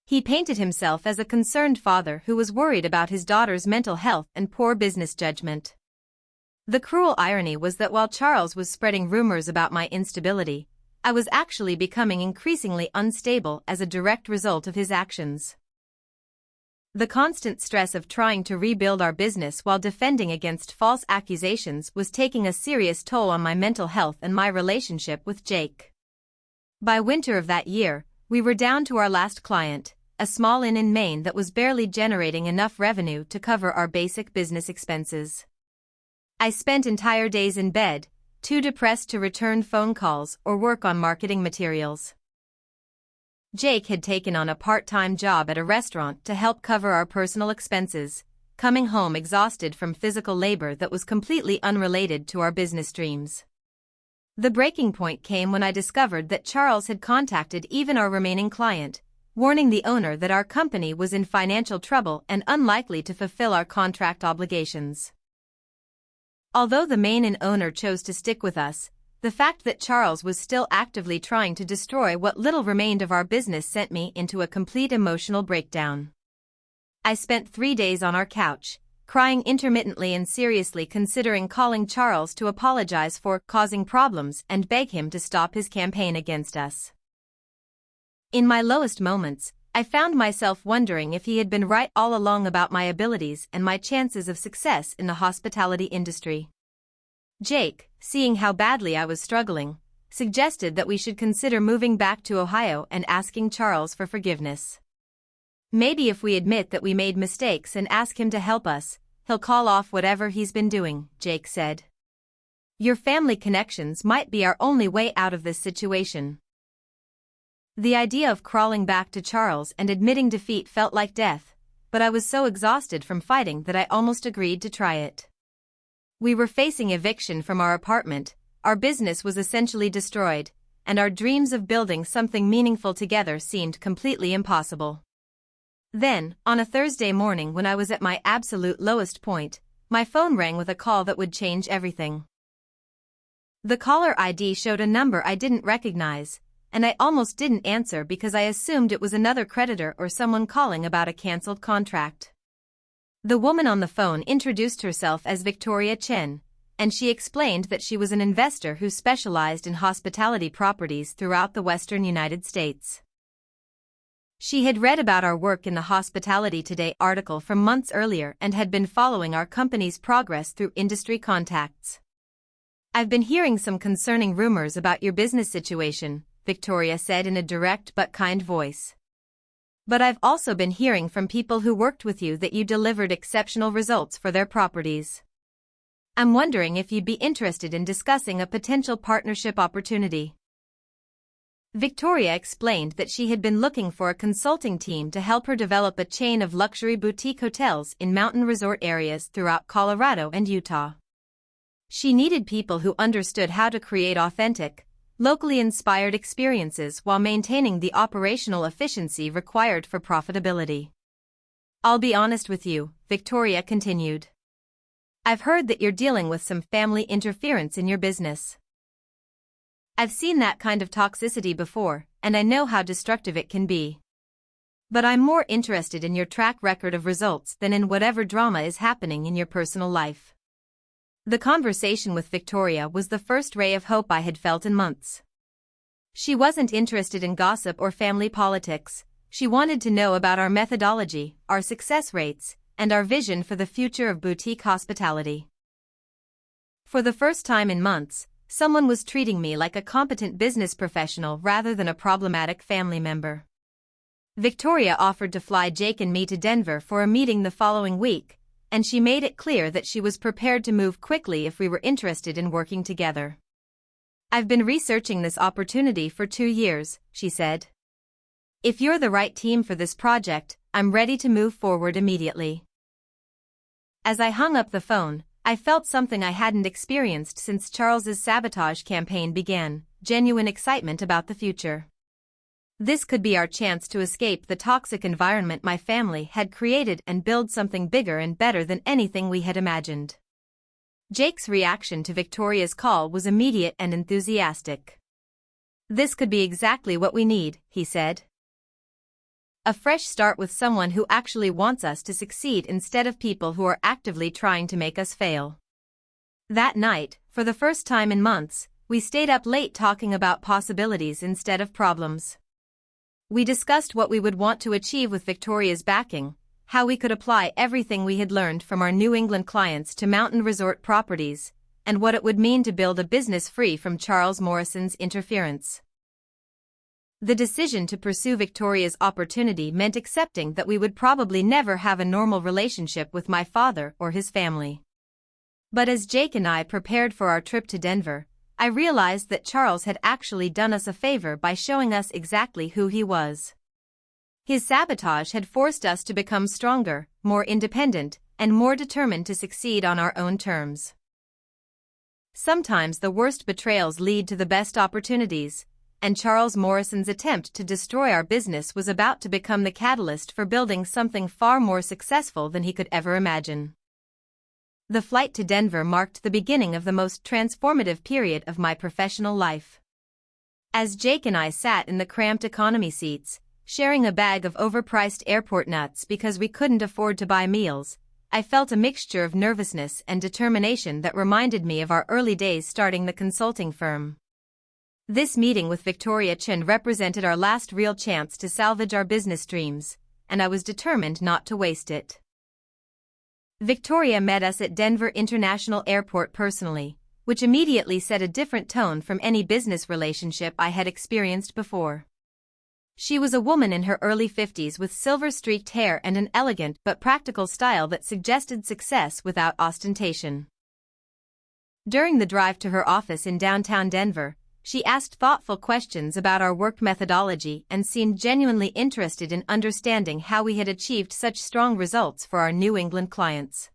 He painted himself as a concerned father who was worried about his daughter's mental health and poor business judgment. The cruel irony was that while Charles was spreading rumors about my instability, I was actually becoming increasingly unstable as a direct result of his actions. The constant stress of trying to rebuild our business while defending against false accusations was taking a serious toll on my mental health and my relationship with Jake. By winter of that year, we were down to our last client, a small inn in Maine that was barely generating enough revenue to cover our basic business expenses. I spent entire days in bed, too depressed to return phone calls or work on marketing materials. Jake had taken on a part-time job at a restaurant to help cover our personal expenses, coming home exhausted from physical labor that was completely unrelated to our business dreams. The breaking point came when I discovered that Charles had contacted even our remaining client, warning the owner that our company was in financial trouble and unlikely to fulfill our contract obligations. Although the main inn owner chose to stick with us, the fact that Charles was still actively trying to destroy what little remained of our business sent me into a complete emotional breakdown. I spent 3 days on our couch, crying intermittently and seriously considering calling Charles to apologize for causing problems and beg him to stop his campaign against us. In my lowest moments, I found myself wondering if he had been right all along about my abilities and my chances of success in the hospitality industry. Jake, seeing how badly I was struggling, suggested that we should consider moving back to Ohio and asking Charles for forgiveness. Maybe if we admit that we made mistakes and ask him to help us, he'll call off whatever he's been doing, Jake said. Your family connections might be our only way out of this situation. The idea of crawling back to Charles and admitting defeat felt like death, but I was so exhausted from fighting that I almost agreed to try it. We were facing eviction from our apartment, our business was essentially destroyed, and our dreams of building something meaningful together seemed completely impossible. Then, on a Thursday morning when I was at my absolute lowest point, my phone rang with a call that would change everything. The caller ID showed a number I didn't recognize, and I almost didn't answer because I assumed it was another creditor or someone calling about a canceled contract. The woman on the phone introduced herself as Victoria Chen, and she explained that she was an investor who specialized in hospitality properties throughout the western United States. She had read about our work in the Hospitality Today article from months earlier and had been following our company's progress through industry contacts. I've been hearing some concerning rumors about your business situation, Victoria said in a direct but kind voice. But I've also been hearing from people who worked with you that you delivered exceptional results for their properties. I'm wondering if you'd be interested in discussing a potential partnership opportunity. Victoria explained that she had been looking for a consulting team to help her develop a chain of luxury boutique hotels in mountain resort areas throughout Colorado and Utah. She needed people who understood how to create authentic, locally inspired experiences while maintaining the operational efficiency required for profitability. I'll be honest with you, Victoria continued. I've heard that you're dealing with some family interference in your business. I've seen that kind of toxicity before, and I know how destructive it can be. But I'm more interested in your track record of results than in whatever drama is happening in your personal life. The conversation with Victoria was the first ray of hope I had felt in months. She wasn't interested in gossip or family politics. She wanted to know about our methodology, our success rates, and our vision for the future of boutique hospitality. For the first time in months, someone was treating me like a competent business professional rather than a problematic family member. Victoria offered to fly Jake and me to Denver for a meeting the following week, and she made it clear that she was prepared to move quickly if we were interested in working together. I've been researching this opportunity for 2 years, she said. If you're the right team for this project, I'm ready to move forward immediately. As I hung up the phone, I felt something I hadn't experienced since Charles's sabotage campaign began, genuine excitement about the future. This could be our chance to escape the toxic environment my family had created and build something bigger and better than anything we had imagined. Jake's reaction to Victoria's call was immediate and enthusiastic. This could be exactly what we need, he said. A fresh start with someone who actually wants us to succeed instead of people who are actively trying to make us fail. That night, for the first time in months, we stayed up late talking about possibilities instead of problems. We discussed what we would want to achieve with Victoria's backing, how we could apply everything we had learned from our New England clients to mountain resort properties, and what it would mean to build a business free from Charles Morrison's interference. The decision to pursue Victoria's opportunity meant accepting that we would probably never have a normal relationship with my father or his family. But as Jake and I prepared for our trip to Denver, I realized that Charles had actually done us a favor by showing us exactly who he was. His sabotage had forced us to become stronger, more independent, and more determined to succeed on our own terms. Sometimes the worst betrayals lead to the best opportunities, and Charles Morrison's attempt to destroy our business was about to become the catalyst for building something far more successful than he could ever imagine. The flight to Denver marked the beginning of the most transformative period of my professional life. As Jake and I sat in the cramped economy seats, sharing a bag of overpriced airport nuts because we couldn't afford to buy meals, I felt a mixture of nervousness and determination that reminded me of our early days starting the consulting firm. This meeting with Victoria Chen represented our last real chance to salvage our business dreams, and I was determined not to waste it. Victoria met us at Denver International Airport personally, which immediately set a different tone from any business relationship I had experienced before. She was a woman in her early 50s with silver-streaked hair and an elegant but practical style that suggested success without ostentation. During the drive to her office in downtown Denver, she asked thoughtful questions about our work methodology and seemed genuinely interested in understanding how we had achieved such strong results for our New England clients.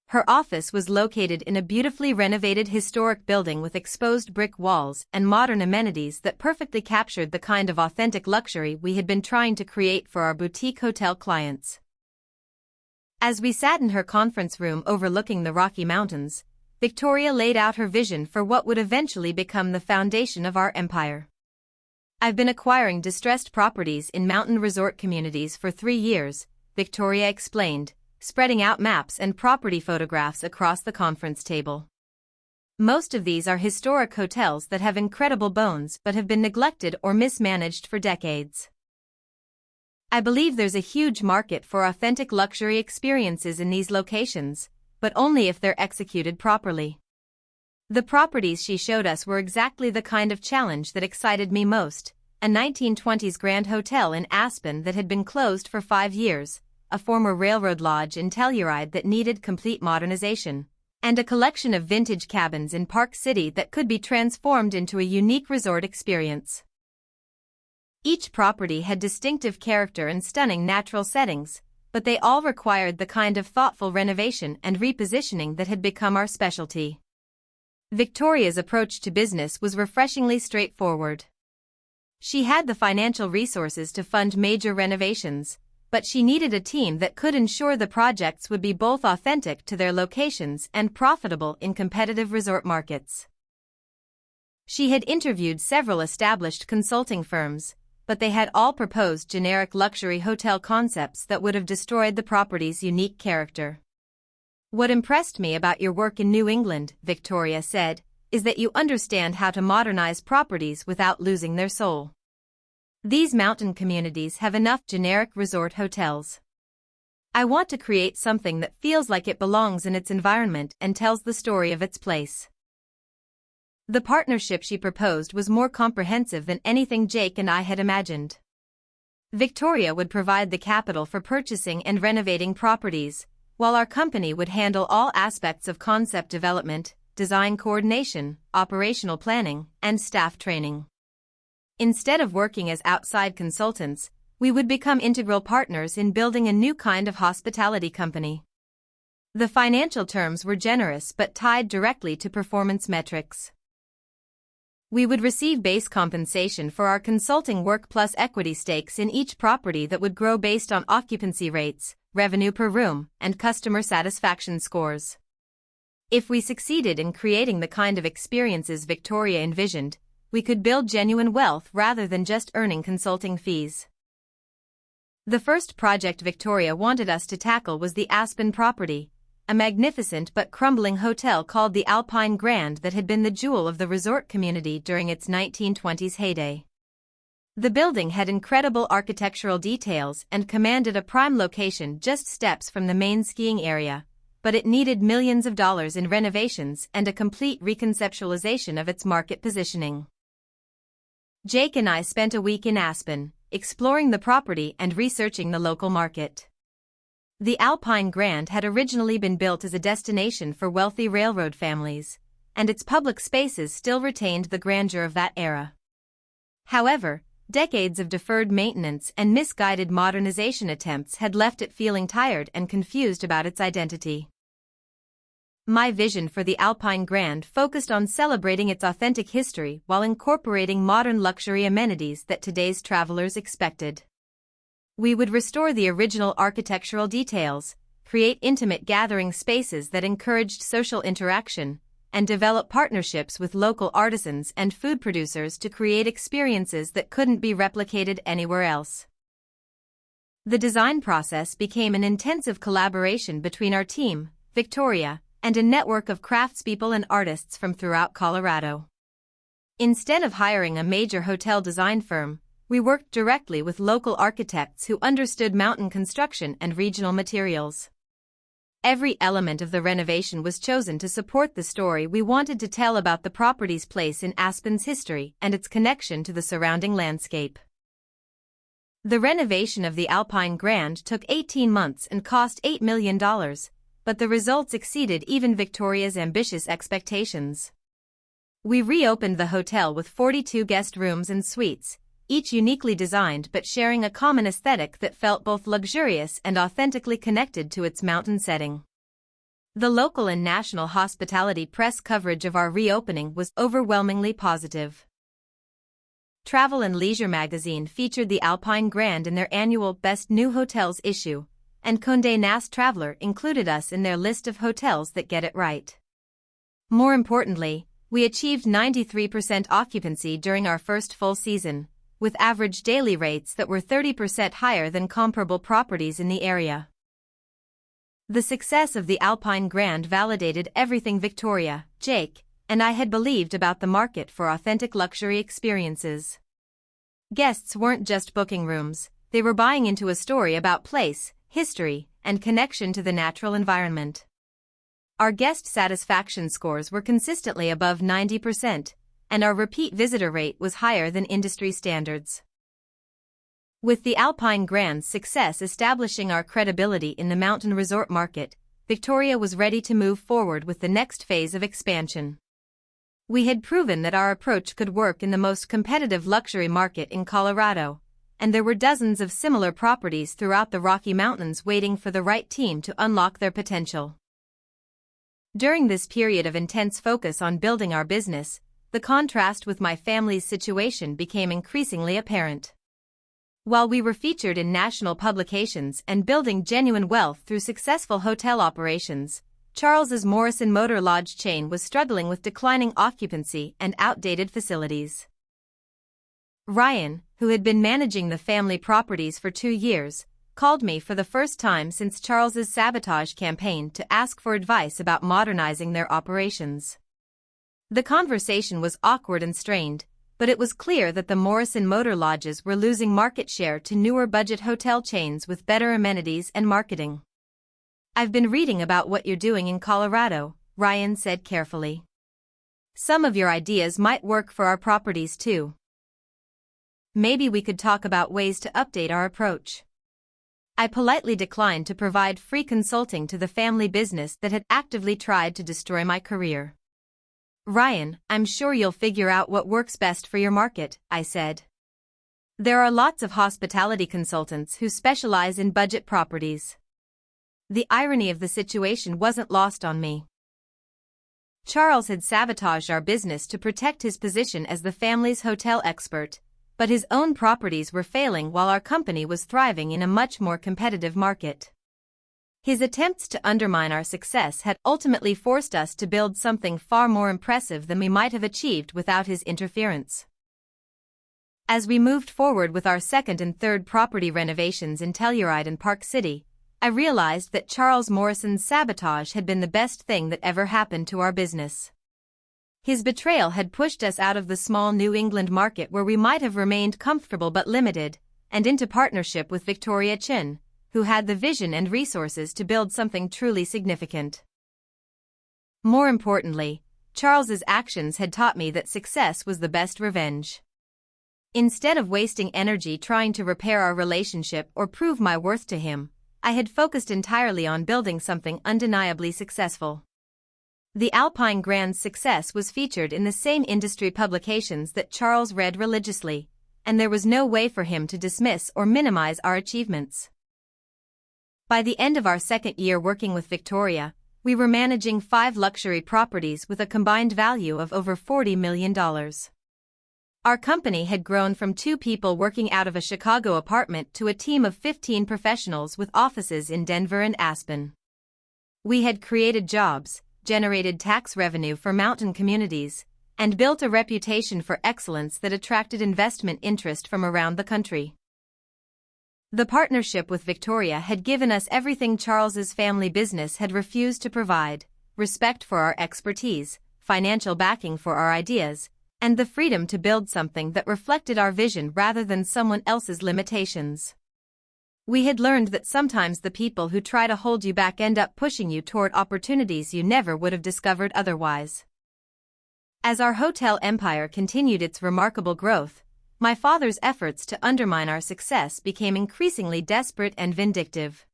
Her office was located in a beautifully renovated historic building with exposed brick walls and modern amenities that perfectly captured the kind of authentic luxury we had been trying to create for our boutique hotel clients. As we sat in her conference room overlooking the Rocky Mountains, Victoria laid out her vision for what would eventually become the foundation of our empire. "I've been acquiring distressed properties in mountain resort communities for 3 years," Victoria explained, spreading out maps and property photographs across the conference table. "Most of these are historic hotels that have incredible bones but have been neglected or mismanaged for decades. I believe there's a huge market for authentic luxury experiences in these locations, but only if they're executed properly." The properties she showed us were exactly the kind of challenge that excited me most: a 1920s Grand Hotel in Aspen that had been closed for 5 years, a former railroad lodge in Telluride that needed complete modernization, and a collection of vintage cabins in Park City that could be transformed into a unique resort experience. Each property had distinctive character and stunning natural settings, but they all required the kind of thoughtful renovation and repositioning that had become our specialty. Victoria's approach to business was refreshingly straightforward. She had the financial resources to fund major renovations, but she needed a team that could ensure the projects would be both authentic to their locations and profitable in competitive resort markets. She had interviewed several established consulting firms, but they had all proposed generic luxury hotel concepts that would have destroyed the property's unique character. "What impressed me about your work in New England," Victoria said, "is that you understand how to modernize properties without losing their soul. These mountain communities have enough generic resort hotels. I want to create something that feels like it belongs in its environment and tells the story of its place." The partnership she proposed was more comprehensive than anything Jake and I had imagined. Victoria would provide the capital for purchasing and renovating properties, while our company would handle all aspects of concept development, design coordination, operational planning, and staff training. Instead of working as outside consultants, we would become integral partners in building a new kind of hospitality company. The financial terms were generous but tied directly to performance metrics. We would receive base compensation for our consulting work plus equity stakes in each property that would grow based on occupancy rates, revenue per room, and customer satisfaction scores. If we succeeded in creating the kind of experiences Victoria envisioned, we could build genuine wealth rather than just earning consulting fees. The first project Victoria wanted us to tackle was the Aspen property, a magnificent but crumbling hotel called the Alpine Grand that had been the jewel of the resort community during its 1920s heyday. The building had incredible architectural details and commanded a prime location just steps from the main skiing area, but it needed millions of dollars in renovations and a complete reconceptualization of its market positioning. Jake and I spent a week in Aspen, exploring the property and researching the local market. The Alpine Grand had originally been built as a destination for wealthy railroad families, and its public spaces still retained the grandeur of that era. However, decades of deferred maintenance and misguided modernization attempts had left it feeling tired and confused about its identity. My vision for the Alpine Grand focused on celebrating its authentic history while incorporating modern luxury amenities that today's travelers expected. We would restore the original architectural details, create intimate gathering spaces that encouraged social interaction, and develop partnerships with local artisans and food producers to create experiences that couldn't be replicated anywhere else. The design process became an intensive collaboration between our team, Victoria, and a network of craftspeople and artists from throughout Colorado. Instead of hiring a major hotel design firm, we worked directly with local architects who understood mountain construction and regional materials. Every element of the renovation was chosen to support the story we wanted to tell about the property's place in Aspen's history and its connection to the surrounding landscape. The renovation of the Alpine Grand took 18 months and cost $8 million, but the results exceeded even Victoria's ambitious expectations. We reopened the hotel with 42 guest rooms and suites, each uniquely designed but sharing a common aesthetic that felt both luxurious and authentically connected to its mountain setting. The local and national hospitality press coverage of our reopening was overwhelmingly positive. Travel and Leisure magazine featured the Alpine Grand in their annual Best New Hotels issue, and Condé Nast Traveler included us in their list of hotels that get it right. More importantly, we achieved 93% occupancy during our first full season, with average daily rates that were 30% higher than comparable properties in the area. The success of the Alpine Grand validated everything Victoria, Jake, and I had believed about the market for authentic luxury experiences. Guests weren't just booking rooms, they were buying into a story about place, history, and connection to the natural environment. Our guest satisfaction scores were consistently above 90%, and our repeat visitor rate was higher than industry standards. With the Alpine Grand's success establishing our credibility in the mountain resort market, Victoria was ready to move forward with the next phase of expansion. We had proven that our approach could work in the most competitive luxury market in Colorado, and there were dozens of similar properties throughout the Rocky Mountains waiting for the right team to unlock their potential. During this period of intense focus on building our business, the contrast with my family's situation became increasingly apparent. While we were featured in national publications and building genuine wealth through successful hotel operations, Charles's Morrison Motor Lodge chain was struggling with declining occupancy and outdated facilities. Ryan, who had been managing the family properties for 2 years, called me for the first time since Charles's sabotage campaign to ask for advice about modernizing their operations. The conversation was awkward and strained, but it was clear that the Morrison Motor Lodges were losing market share to newer budget hotel chains with better amenities and marketing. "I've been reading about what you're doing in Colorado," Ryan said carefully. "Some of your ideas might work for our properties too. Maybe we could talk about ways to update our approach." I politely declined to provide free consulting to the family business that had actively tried to destroy my career. "Ryan, I'm sure you'll figure out what works best for your market," I said. "There are lots of hospitality consultants who specialize in budget properties." The irony of the situation wasn't lost on me. Charles had sabotaged our business to protect his position as the family's hotel expert, but his own properties were failing while our company was thriving in a much more competitive market. His attempts to undermine our success had ultimately forced us to build something far more impressive than we might have achieved without his interference. As we moved forward with our second and third property renovations in Telluride and Park City, I realized that Charles Morrison's sabotage had been the best thing that ever happened to our business. His betrayal had pushed us out of the small New England market where we might have remained comfortable but limited, and into partnership with Victoria Chin, who had the vision and resources to build something truly significant. More importantly, Charles's actions had taught me that success was the best revenge. Instead of wasting energy trying to repair our relationship or prove my worth to him, I had focused entirely on building something undeniably successful. The Alpine Grand's success was featured in the same industry publications that Charles read religiously, and there was no way for him to dismiss or minimize our achievements. By the end of our second year working with Victoria, we were managing 5 luxury properties with a combined value of over $40 million. Our company had grown from 2 people working out of a Chicago apartment to a team of 15 professionals with offices in Denver and Aspen. We had created jobs, generated tax revenue for mountain communities, and built a reputation for excellence that attracted investment interest from around the country. The partnership with Victoria had given us everything Charles's family business had refused to provide: respect for our expertise, financial backing for our ideas, and the freedom to build something that reflected our vision rather than someone else's limitations. We had learned that sometimes the people who try to hold you back end up pushing you toward opportunities you never would have discovered otherwise. As our hotel empire continued its remarkable growth, my father's efforts to undermine our success became increasingly desperate and vindictive.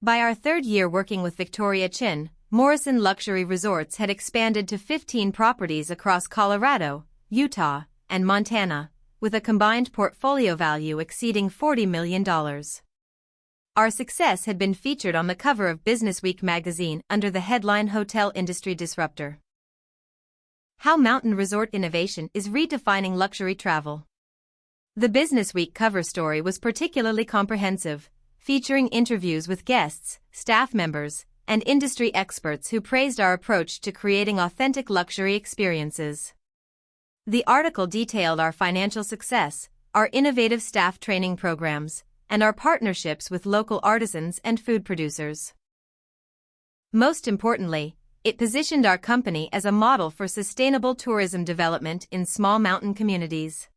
By our third year working with Victoria Chin, Morrison Luxury Resorts had expanded to 15 properties across Colorado, Utah, and Montana, with a combined portfolio value exceeding $40 million. Our success had been featured on the cover of Businessweek magazine under the headline Hotel Industry Disruptor. How Mountain Resort Innovation is Redefining Luxury Travel. The Businessweek cover story was particularly comprehensive, featuring interviews with guests, staff members, and industry experts who praised our approach to creating authentic luxury experiences. The article detailed our financial success, our innovative staff training programs, and our partnerships with local artisans and food producers. Most importantly, it positioned our company as a model for sustainable tourism development in small mountain communities.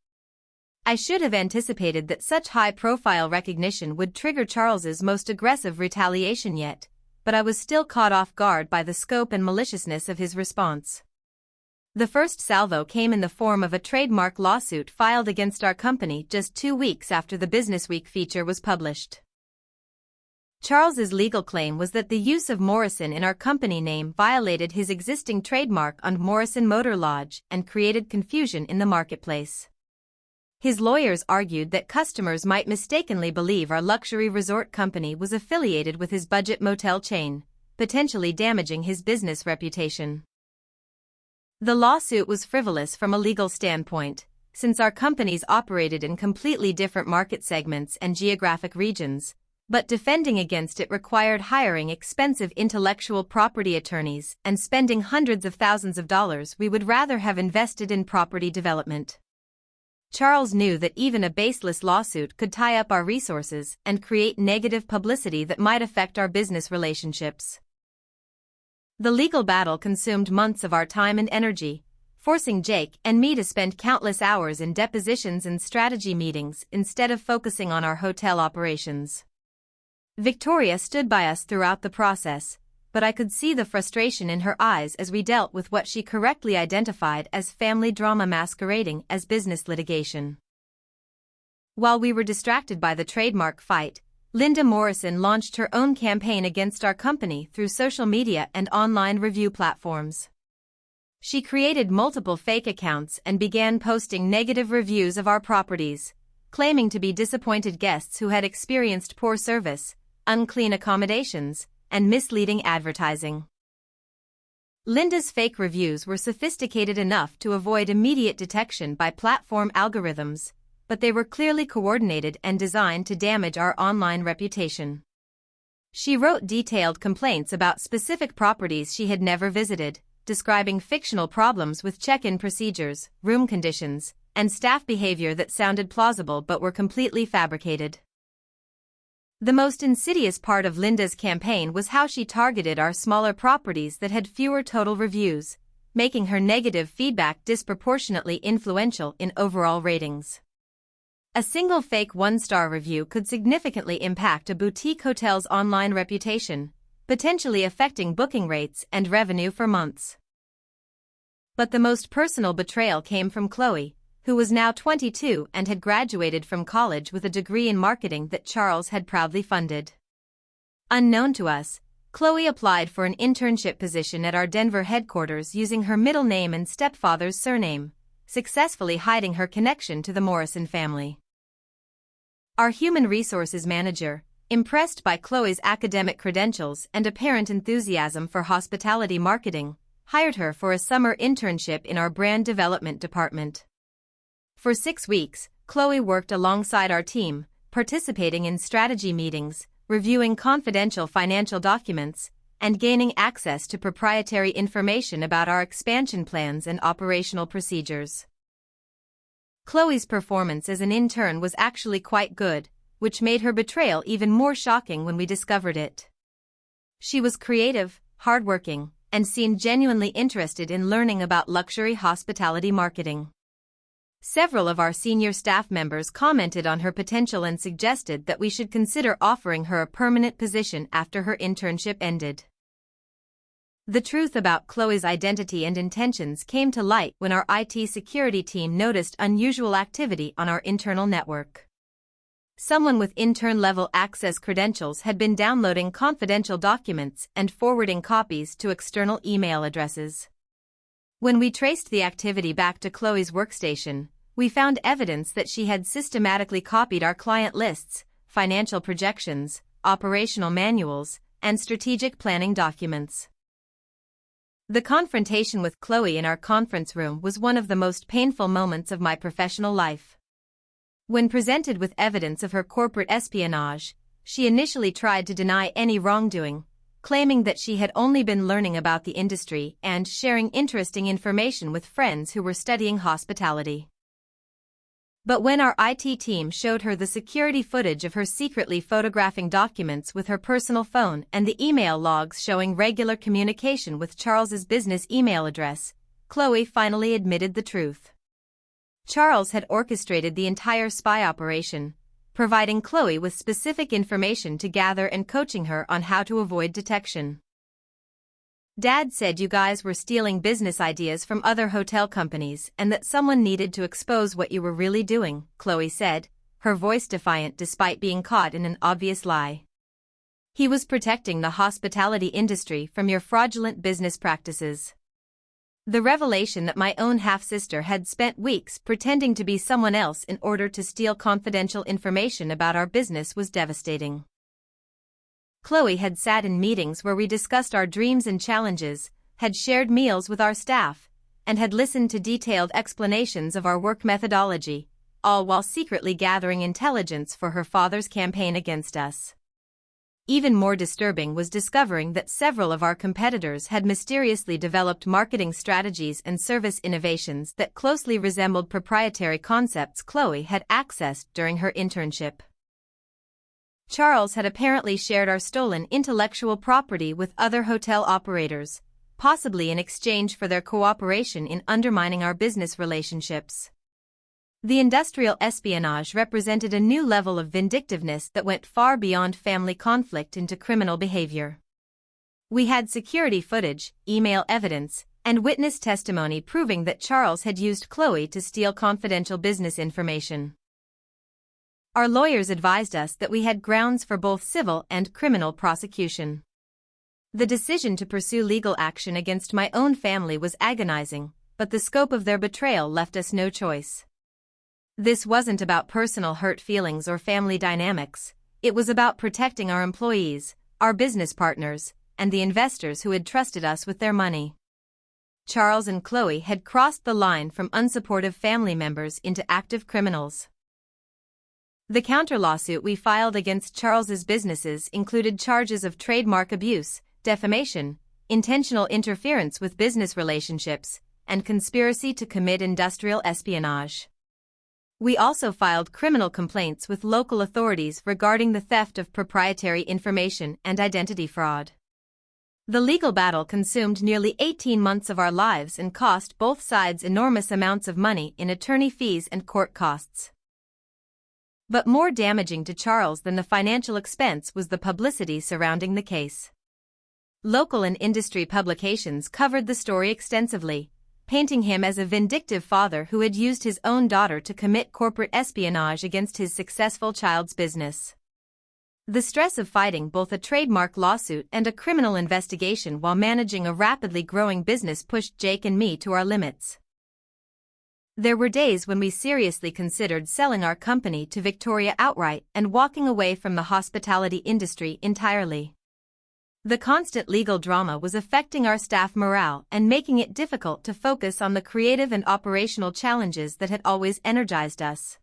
I should have anticipated that such high-profile recognition would trigger Charles's most aggressive retaliation yet, but I was still caught off guard by the scope and maliciousness of his response. The first salvo came in the form of a trademark lawsuit filed against our company just 2 weeks after the Businessweek feature was published. Charles's legal claim was that the use of Morrison in our company name violated his existing trademark on Morrison Motor Lodge and created confusion in the marketplace. His lawyers argued that customers might mistakenly believe our luxury resort company was affiliated with his budget motel chain, potentially damaging his business reputation. The lawsuit was frivolous from a legal standpoint, since our companies operated in completely different market segments and geographic regions, but defending against it required hiring expensive intellectual property attorneys and spending hundreds of thousands of dollars we would rather have invested in property development. Charles knew that even a baseless lawsuit could tie up our resources and create negative publicity that might affect our business relationships. The legal battle consumed months of our time and energy, forcing Jake and me to spend countless hours in depositions and strategy meetings instead of focusing on our hotel operations. Victoria stood by us throughout the process, but I could see the frustration in her eyes as we dealt with what she correctly identified as family drama masquerading as business litigation. While we were distracted by the trademark fight, Linda Morrison launched her own campaign against our company through social media and online review platforms. She created multiple fake accounts and began posting negative reviews of our properties, claiming to be disappointed guests who had experienced poor service, unclean accommodations, and misleading advertising. Linda's fake reviews were sophisticated enough to avoid immediate detection by platform algorithms, but they were clearly coordinated and designed to damage our online reputation. She wrote detailed complaints about specific properties she had never visited, describing fictional problems with check-in procedures, room conditions, and staff behavior that sounded plausible but were completely fabricated. The most insidious part of Linda's campaign was how she targeted our smaller properties that had fewer total reviews, making her negative feedback disproportionately influential in overall ratings. A single fake one-star review could significantly impact a boutique hotel's online reputation, potentially affecting booking rates and revenue for months. But the most personal betrayal came from Chloe, who was now 22 and had graduated from college with a degree in marketing that Charles had proudly funded. Unknown to us, Chloe applied for an internship position at our Denver headquarters using her middle name and stepfather's surname, successfully hiding her connection to the Morrison family. Our human resources manager, impressed by Chloe's academic credentials and apparent enthusiasm for hospitality marketing, hired her for a summer internship in our brand development department. For 6 weeks, Chloe worked alongside our team, participating in strategy meetings, reviewing confidential financial documents, and gaining access to proprietary information about our expansion plans and operational procedures. Chloe's performance as an intern was actually quite good, which made her betrayal even more shocking when we discovered it. She was creative, hardworking, and seemed genuinely interested in learning about luxury hospitality marketing. Several of our senior staff members commented on her potential and suggested that we should consider offering her a permanent position after her internship ended. The truth about Chloe's identity and intentions came to light when our IT security team noticed unusual activity on our internal network. Someone with intern-level access credentials had been downloading confidential documents and forwarding copies to external email addresses. When we traced the activity back to Chloe's workstation, we found evidence that she had systematically copied our client lists, financial projections, operational manuals, and strategic planning documents. The confrontation with Chloe in our conference room was one of the most painful moments of my professional life. When presented with evidence of her corporate espionage, she initially tried to deny any wrongdoing, claiming that she had only been learning about the industry and sharing interesting information with friends who were studying hospitality. But when our IT team showed her the security footage of her secretly photographing documents with her personal phone and the email logs showing regular communication with Charles's business email address, Chloe finally admitted the truth. Charles had orchestrated the entire spy operation, providing Chloe with specific information to gather and coaching her on how to avoid detection. "Dad said you guys were stealing business ideas from other hotel companies and that someone needed to expose what you were really doing," Chloe said, her voice defiant despite being caught in an obvious lie. "He was protecting the hospitality industry from your fraudulent business practices." The revelation that my own half-sister had spent weeks pretending to be someone else in order to steal confidential information about our business was devastating. Chloe had sat in meetings where we discussed our dreams and challenges, had shared meals with our staff, and had listened to detailed explanations of our work methodology, all while secretly gathering intelligence for her father's campaign against us. Even more disturbing was discovering that several of our competitors had mysteriously developed marketing strategies and service innovations that closely resembled proprietary concepts Chloe had accessed during her internship. Charles had apparently shared our stolen intellectual property with other hotel operators, possibly in exchange for their cooperation in undermining our business relationships. The industrial espionage represented a new level of vindictiveness that went far beyond family conflict into criminal behavior. We had security footage, email evidence, and witness testimony proving that Charles had used Chloe to steal confidential business information. Our lawyers advised us that we had grounds for both civil and criminal prosecution. The decision to pursue legal action against my own family was agonizing, but the scope of their betrayal left us no choice. This wasn't about personal hurt feelings or family dynamics, it was about protecting our employees, our business partners, and the investors who had trusted us with their money. Charles and Chloe had crossed the line from unsupportive family members into active criminals. The counter-lawsuit we filed against Charles's businesses included charges of trademark abuse, defamation, intentional interference with business relationships, and conspiracy to commit industrial espionage. We also filed criminal complaints with local authorities regarding the theft of proprietary information and identity fraud. The legal battle consumed nearly 18 months of our lives and cost both sides enormous amounts of money in attorney fees and court costs. But more damaging to Charles than the financial expense was the publicity surrounding the case. Local and industry publications covered the story extensively, painting him as a vindictive father who had used his own daughter to commit corporate espionage against his successful child's business. The stress of fighting both a trademark lawsuit and a criminal investigation while managing a rapidly growing business pushed Jake and me to our limits. There were days when we seriously considered selling our company to Victoria outright and walking away from the hospitality industry entirely. The constant legal drama was affecting our staff morale and making it difficult to focus on the creative and operational challenges that had always energized us.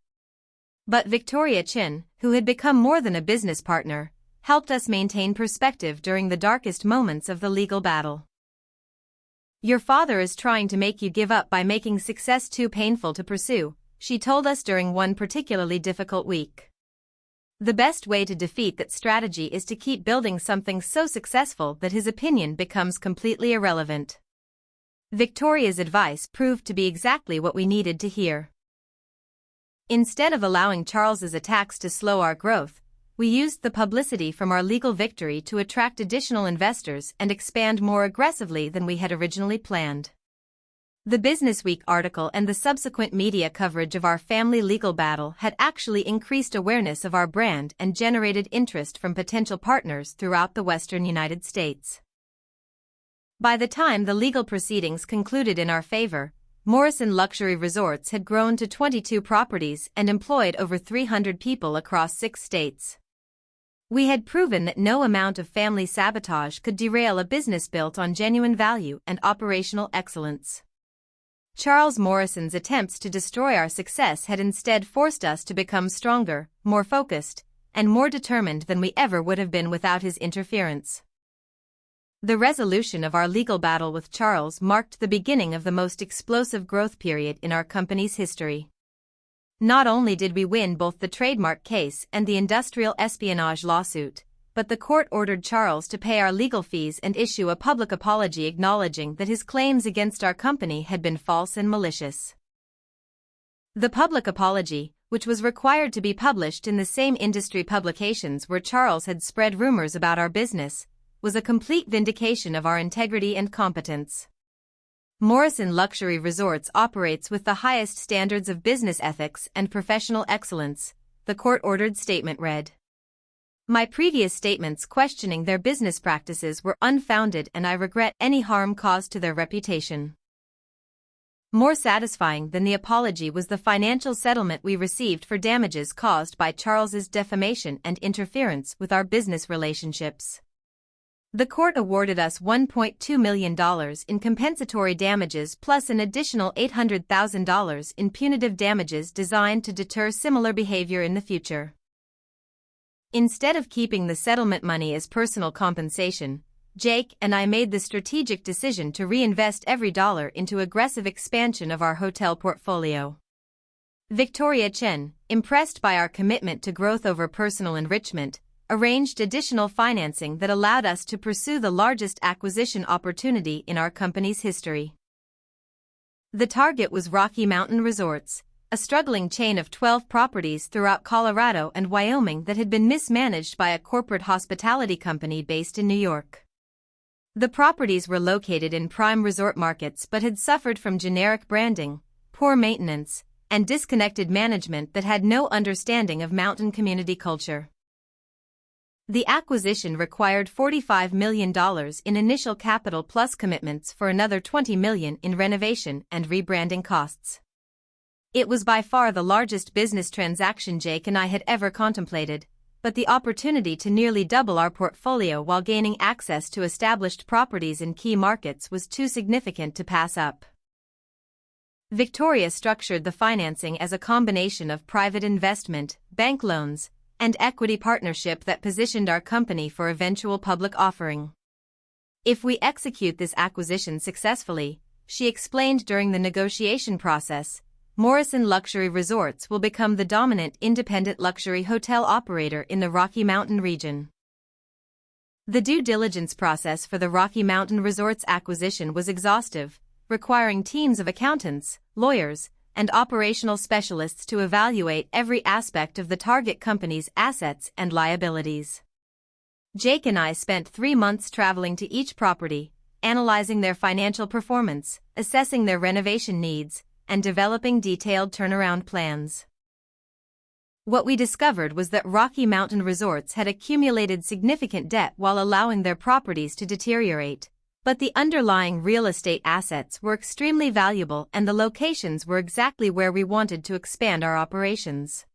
But Victoria Chin, who had become more than a business partner, helped us maintain perspective during the darkest moments of the legal battle. "Your father is trying to make you give up by making success too painful to pursue," she told us during one particularly difficult week. "The best way to defeat that strategy is to keep building something so successful that his opinion becomes completely irrelevant." Victoria's advice proved to be exactly what we needed to hear. Instead of allowing Charles's attacks to slow our growth, we used the publicity from our legal victory to attract additional investors and expand more aggressively than we had originally planned. The Businessweek article and the subsequent media coverage of our family legal battle had actually increased awareness of our brand and generated interest from potential partners throughout the western United States. By the time the legal proceedings concluded in our favor, Morrison Luxury Resorts had grown to 22 properties and employed over 300 people across 6 states. We had proven that no amount of family sabotage could derail a business built on genuine value and operational excellence. Charles Morrison's attempts to destroy our success had instead forced us to become stronger, more focused, and more determined than we ever would have been without his interference. The resolution of our legal battle with Charles marked the beginning of the most explosive growth period in our company's history. Not only did we win both the trademark case and the industrial espionage lawsuit, but the court ordered Charles to pay our legal fees and issue a public apology acknowledging that his claims against our company had been false and malicious. The public apology, which was required to be published in the same industry publications where Charles had spread rumors about our business, was a complete vindication of our integrity and competence. Morrison Luxury Resorts operates with the highest standards of business ethics and professional excellence, the court-ordered statement read. My previous statements questioning their business practices were unfounded and I regret any harm caused to their reputation. More satisfying than the apology was the financial settlement we received for damages caused by Charles's defamation and interference with our business relationships. The court awarded us $1.2 million in compensatory damages plus an additional $800,000 in punitive damages designed to deter similar behavior in the future. Instead of keeping the settlement money as personal compensation, Jake and I made the strategic decision to reinvest every dollar into aggressive expansion of our hotel portfolio. Victoria Chen, impressed by our commitment to growth over personal enrichment, arranged additional financing that allowed us to pursue the largest acquisition opportunity in our company's history. The target was Rocky Mountain Resorts, a struggling chain of 12 properties throughout Colorado and Wyoming that had been mismanaged by a corporate hospitality company based in New York. The properties were located in prime resort markets but had suffered from generic branding, poor maintenance, and disconnected management that had no understanding of mountain community culture. The acquisition required $45 million in initial capital plus commitments for another $20 million in renovation and rebranding costs. It was by far the largest business transaction Jake and I had ever contemplated, but the opportunity to nearly double our portfolio while gaining access to established properties in key markets was too significant to pass up. Victoria structured the financing as a combination of private investment, bank loans, and equity partnership that positioned our company for eventual public offering. If we execute this acquisition successfully, she explained during the negotiation process, Morrison Luxury Resorts will become the dominant independent luxury hotel operator in the Rocky Mountain region. The due diligence process for the Rocky Mountain Resorts acquisition was exhaustive, requiring teams of accountants, lawyers, and operational specialists to evaluate every aspect of the target company's assets and liabilities. Jake and I spent 3 months traveling to each property, analyzing their financial performance, assessing their renovation needs, and developing detailed turnaround plans. What we discovered was that Rocky Mountain Resorts had accumulated significant debt while allowing their properties to deteriorate, but the underlying real estate assets were extremely valuable and the locations were exactly where we wanted to expand our operations.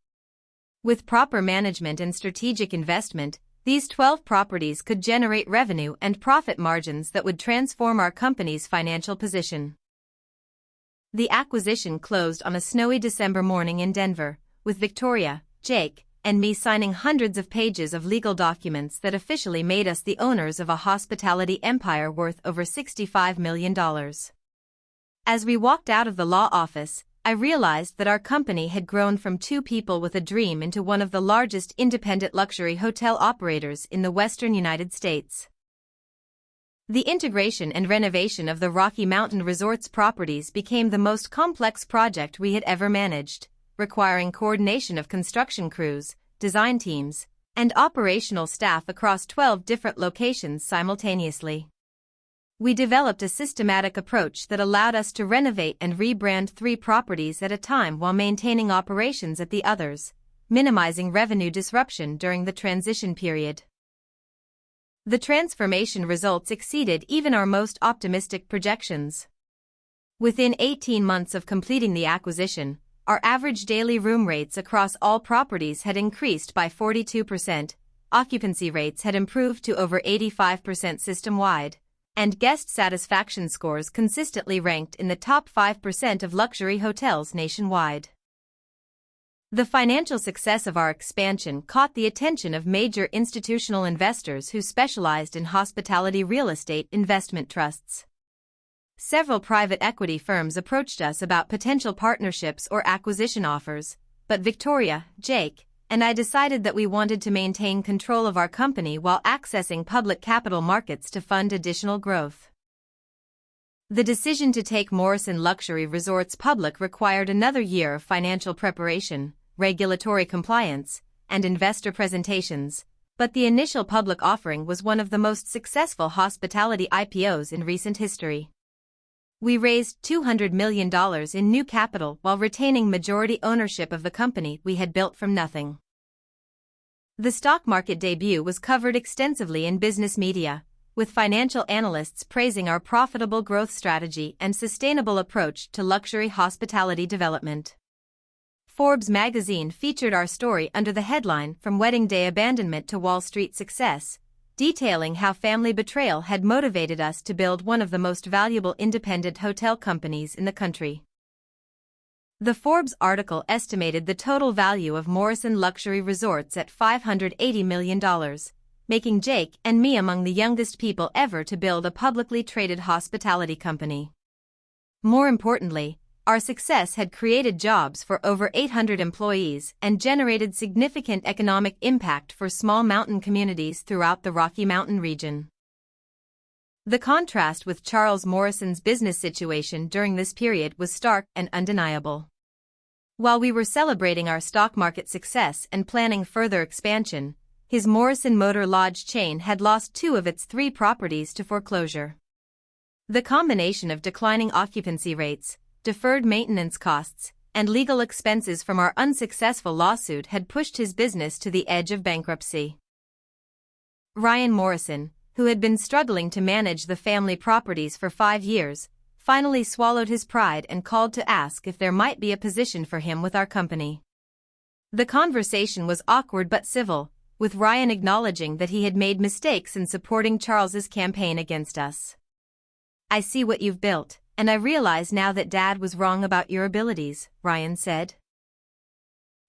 With proper management and strategic investment, these 12 properties could generate revenue and profit margins that would transform our company's financial position. The acquisition closed on a snowy December morning in Denver, with Victoria, Jake, and me signing hundreds of pages of legal documents that officially made us the owners of a hospitality empire worth over $65 million. As we walked out of the law office, I realized that our company had grown from 2 people with a dream into one of the largest independent luxury hotel operators in the western United States. The integration and renovation of the Rocky Mountain Resorts properties became the most complex project we had ever managed, requiring coordination of construction crews, design teams, and operational staff across 12 different locations simultaneously. We developed a systematic approach that allowed us to renovate and rebrand 3 properties at a time while maintaining operations at the others, minimizing revenue disruption during the transition period. The transformation results exceeded even our most optimistic projections. Within 18 months of completing the acquisition, our average daily room rates across all properties had increased by 42%, occupancy rates had improved to over 85% system-wide, and guest satisfaction scores consistently ranked in the top 5% of luxury hotels nationwide. The financial success of our expansion caught the attention of major institutional investors who specialized in hospitality real estate investment trusts. Several private equity firms approached us about potential partnerships or acquisition offers, but Victoria, Jake, and I decided that we wanted to maintain control of our company while accessing public capital markets to fund additional growth. The decision to take Morrison Luxury Resorts public required another year of financial preparation, regulatory compliance, and investor presentations, but the initial public offering was one of the most successful hospitality IPOs in recent history. We raised $200 million in new capital while retaining majority ownership of the company we had built from nothing. The stock market debut was covered extensively in business media, with financial analysts praising our profitable growth strategy and sustainable approach to luxury hospitality development. Forbes magazine featured our story under the headline "From Wedding Day Abandonment to Wall Street Success," detailing how family betrayal had motivated us to build one of the most valuable independent hotel companies in the country. The Forbes article estimated the total value of Morrison Luxury Resorts at $580 million, making Jake and me among the youngest people ever to build a publicly traded hospitality company. More importantly, our success had created jobs for over 800 employees and generated significant economic impact for small mountain communities throughout the Rocky Mountain region. The contrast with Charles Morrison's business situation during this period was stark and undeniable. While we were celebrating our stock market success and planning further expansion, his Morrison Motor Lodge chain had lost 2 of its 3 properties to foreclosure. The combination of declining occupancy rates, deferred maintenance costs, and legal expenses from our unsuccessful lawsuit had pushed his business to the edge of bankruptcy. Ryan Morrison, who had been struggling to manage the family properties for 5 years, finally swallowed his pride and called to ask if there might be a position for him with our company. The conversation was awkward but civil, with Ryan acknowledging that he had made mistakes in supporting Charles's campaign against us. "I see what you've built, and I realize now that Dad was wrong about your abilities," Ryan said.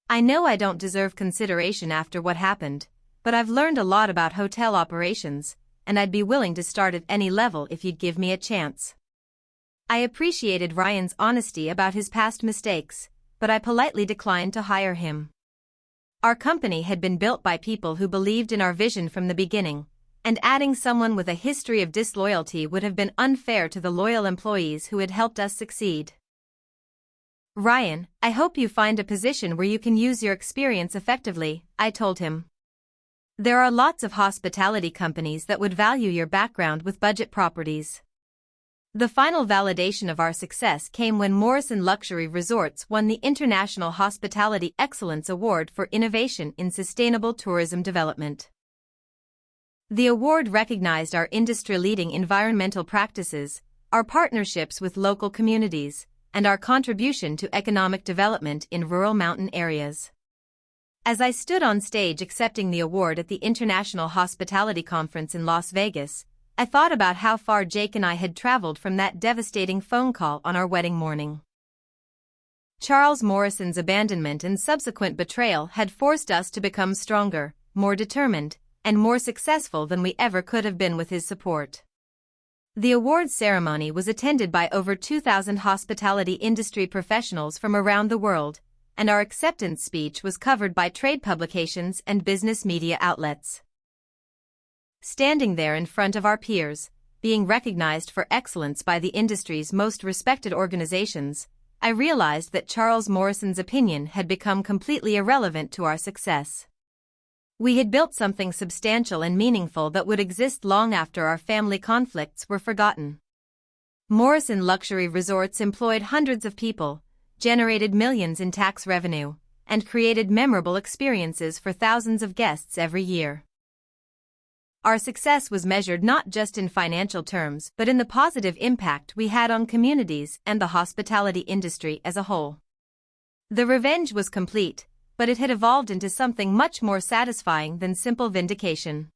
"I know I don't deserve consideration after what happened, but I've learned a lot about hotel operations, and I'd be willing to start at any level if you'd give me a chance." I appreciated Ryan's honesty about his past mistakes, but I politely declined to hire him. Our company had been built by people who believed in our vision from the beginning, and adding someone with a history of disloyalty would have been unfair to the loyal employees who had helped us succeed. "Ryan, I hope you find a position where you can use your experience effectively," I told him. "There are lots of hospitality companies that would value your background with budget properties." The final validation of our success came when Morrison Luxury Resorts won the International Hospitality Excellence Award for Innovation in Sustainable Tourism Development. The award recognized our industry-leading environmental practices, our partnerships with local communities, and our contribution to economic development in rural mountain areas. As I stood on stage accepting the award at the International Hospitality Conference in Las Vegas, I thought about how far Jake and I had traveled from that devastating phone call on our wedding morning. Charles Morrison's abandonment and subsequent betrayal had forced us to become stronger, more determined, and more successful than we ever could have been with his support. The awards ceremony was attended by over 2,000 hospitality industry professionals from around the world, and our acceptance speech was covered by trade publications and business media outlets. Standing there in front of our peers, being recognized for excellence by the industry's most respected organizations, I realized that Charles Morrison's opinion had become completely irrelevant to our success. We had built something substantial and meaningful that would exist long after our family conflicts were forgotten. Morrison Luxury Resorts employed hundreds of people, generated millions in tax revenue, and created memorable experiences for thousands of guests every year. Our success was measured not just in financial terms but in the positive impact we had on communities and the hospitality industry as a whole. The revenge was complete, but it had evolved into something much more satisfying than simple vindication.